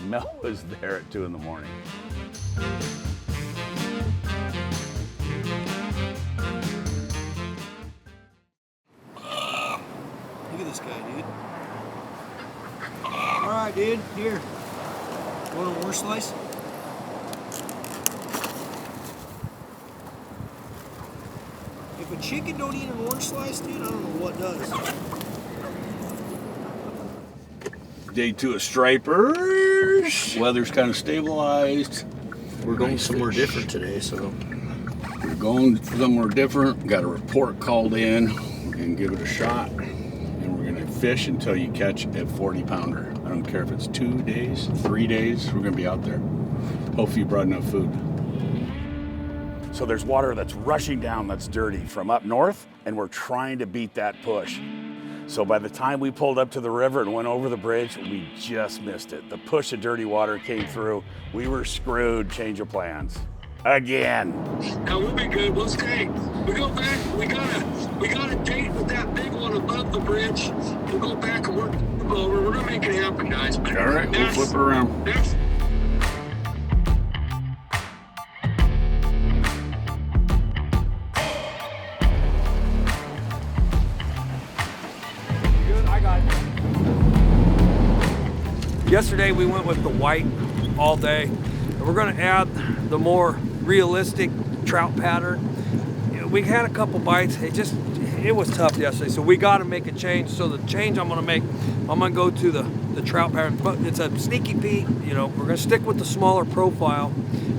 𝗪 was there at 2 in the morning. Look at this guy, dude. All right, dude, here. Want an orange slice? If a chicken don't eat an orange slice, dude, I don't know what does. Day 2 of stripers. Weather's kind of stabilized. We're going somewhere different today, so. We're going somewhere different. Got a report called in. We're gonna give it a shot. And we're gonna fish until you catch a 40-pounder. I don't care if it's 2 days, 3 days, we're gonna be out there. Hopefully you brought enough food. So there's water that's rushing down that's dirty from up north, and we're trying to beat that push. So by the time we pulled up to the river and went over the bridge, we just missed it. The push of dirty water came through. We were screwed. Change of plans. Again. Now we'll be good. We'll stay. We go back. We got a date with that big one above the bridge. We'll go back and work over. We're gonna make it happen, guys. All right, we'll flip it around. Yesterday we went with the white all day. And we're gonna add the more realistic trout pattern. You know, we had a couple bites. It was tough yesterday, so we gotta make a change. So the change I'm gonna make, I'm gonna go to the trout pattern, but it's a sneaky peek. You know, we're gonna stick with the smaller profile,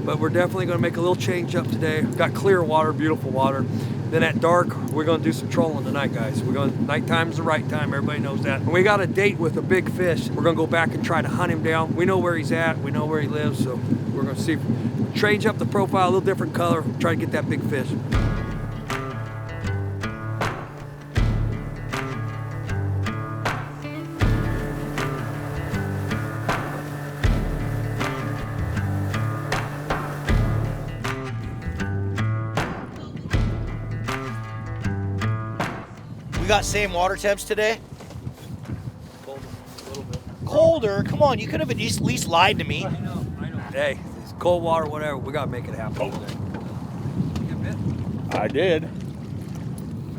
but we're definitely gonna make a little change up today. We've got clear water, beautiful water. Then at dark, we're gonna do some trolling tonight, guys. Nighttime's the right time, everybody knows that. And we got a date with a big fish. We're gonna go back and try to hunt him down. We know where he's at, we know where he lives, so we're gonna see, change up the profile, a little different color, try to get that big fish. We got same water temps today. Colder, a little bit. Colder? Come on, you could have at least lied to me. I know. Hey, it's cold water, whatever, we gotta make it happen today. You get bit? I did.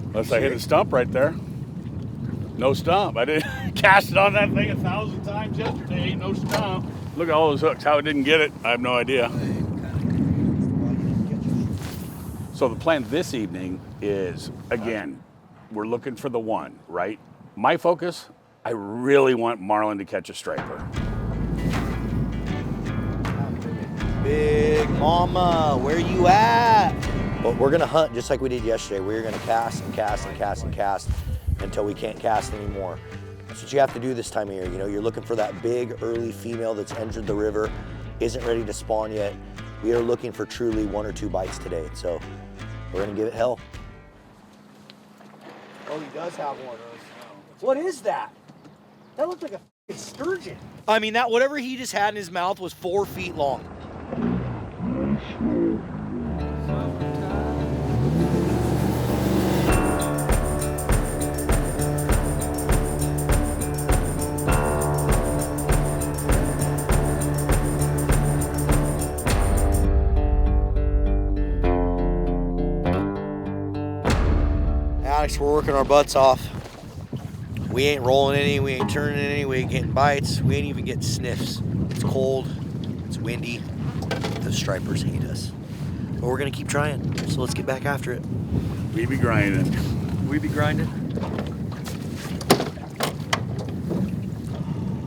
Unless I hit a stump right there. No stump. I didn't cast it on that thing 1,000 times yesterday. No stump. Look at all those hooks. How it didn't get it, I have no idea. So the plan this evening is, again, we're looking for the one, right? My focus, I really want Marlin to catch a striper. Big mama, where you at? Well, we're gonna hunt just like we did yesterday. We're gonna cast and cast and cast and cast until we can't cast anymore. That's what you have to do this time of year. You know, you're looking for that big early female that's entered the river, isn't ready to spawn yet. We are looking for truly 1 or 2 bites today. So we're gonna give it hell. Oh, he does have one. What is that? That looks like a f***ing sturgeon. I mean, that whatever he just had in his mouth was 4 feet long. Alex, we're working our butts off. We ain't rolling any, we ain't turning any, we ain't getting bites, we ain't even getting sniffs. It's cold, it's windy, the stripers hate us. But we're gonna keep trying, so let's get back after it. We be grinding. We be grinding.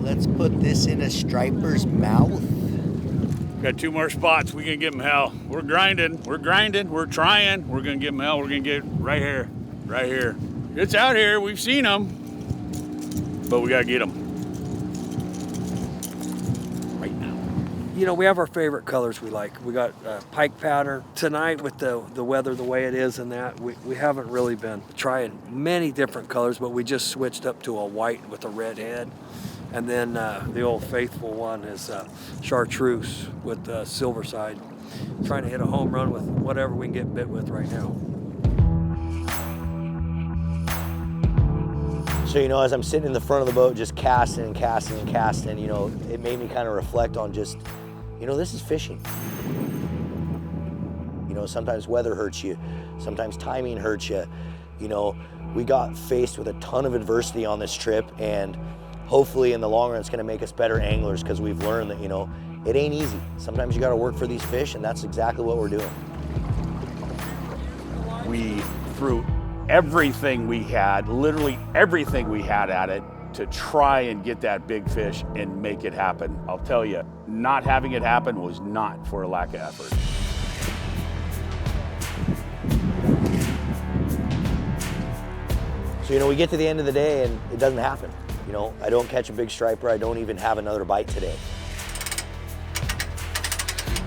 Let's put this in a striper's mouth. Got 2 more spots. We can give them hell. We're grinding. We're grinding. We're trying. We're gonna give them hell. We're gonna get right here. Right here. It's out here. We've seen them, but we gotta get them right now. You know, we have our favorite colors we like. We got pike pattern. Tonight with the weather the way it is and that, we haven't really been trying many different colors, but we just switched up to a white with a red head. And then the old faithful one is chartreuse with silver side. Trying to hit a home run with whatever we can get bit with right now. So, you know, as I'm sitting in the front of the boat just casting and casting and casting, you know, it made me kind of reflect on just, you know, this is fishing. You know, sometimes weather hurts you, sometimes timing hurts you. You know, we got faced with a ton of adversity on this trip, and hopefully in the long run it's gonna make us better anglers, because we've learned that, you know, it ain't easy. Sometimes you gotta work for these fish, and that's exactly what we're doing. We threw everything we had, literally everything we had at it to try and get that big fish and make it happen. I'll tell you, not having it happen was not for a lack of effort. So, you know, we get to the end of the day and it doesn't happen. You know, I don't catch a big striper. I don't even have another bite today.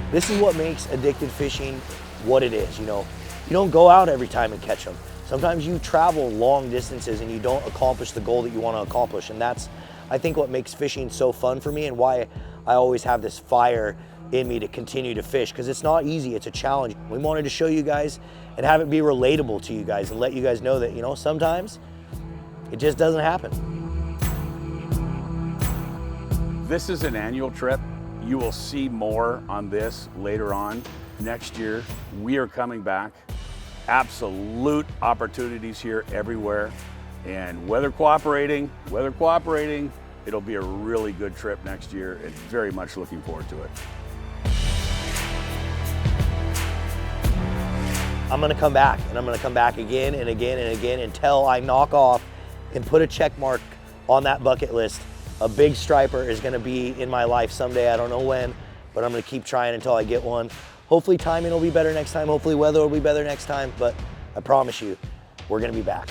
This is what makes addicted fishing what it is, you know. You don't go out every time and catch them. Sometimes you travel long distances and you don't accomplish the goal that you want to accomplish. And that's, I think, what makes fishing so fun for me, and why I always have this fire in me to continue to fish, because it's not easy, it's a challenge. We wanted to show you guys and have it be relatable to you guys and let you guys know that, you know, sometimes it just doesn't happen. This is an annual trip. You will see more on this later on. Next year, we are coming back. Absolute opportunities here everywhere. And weather cooperating, it'll be a really good trip next year, and very much looking forward to it. I'm gonna come back, and I'm gonna come back again and again and again until I knock off and put a check mark on that bucket list. A big striper is gonna be in my life someday. I don't know when, but I'm gonna keep trying until I get one. Hopefully timing will be better next time. Hopefully weather will be better next time, but I promise you, we're gonna be back.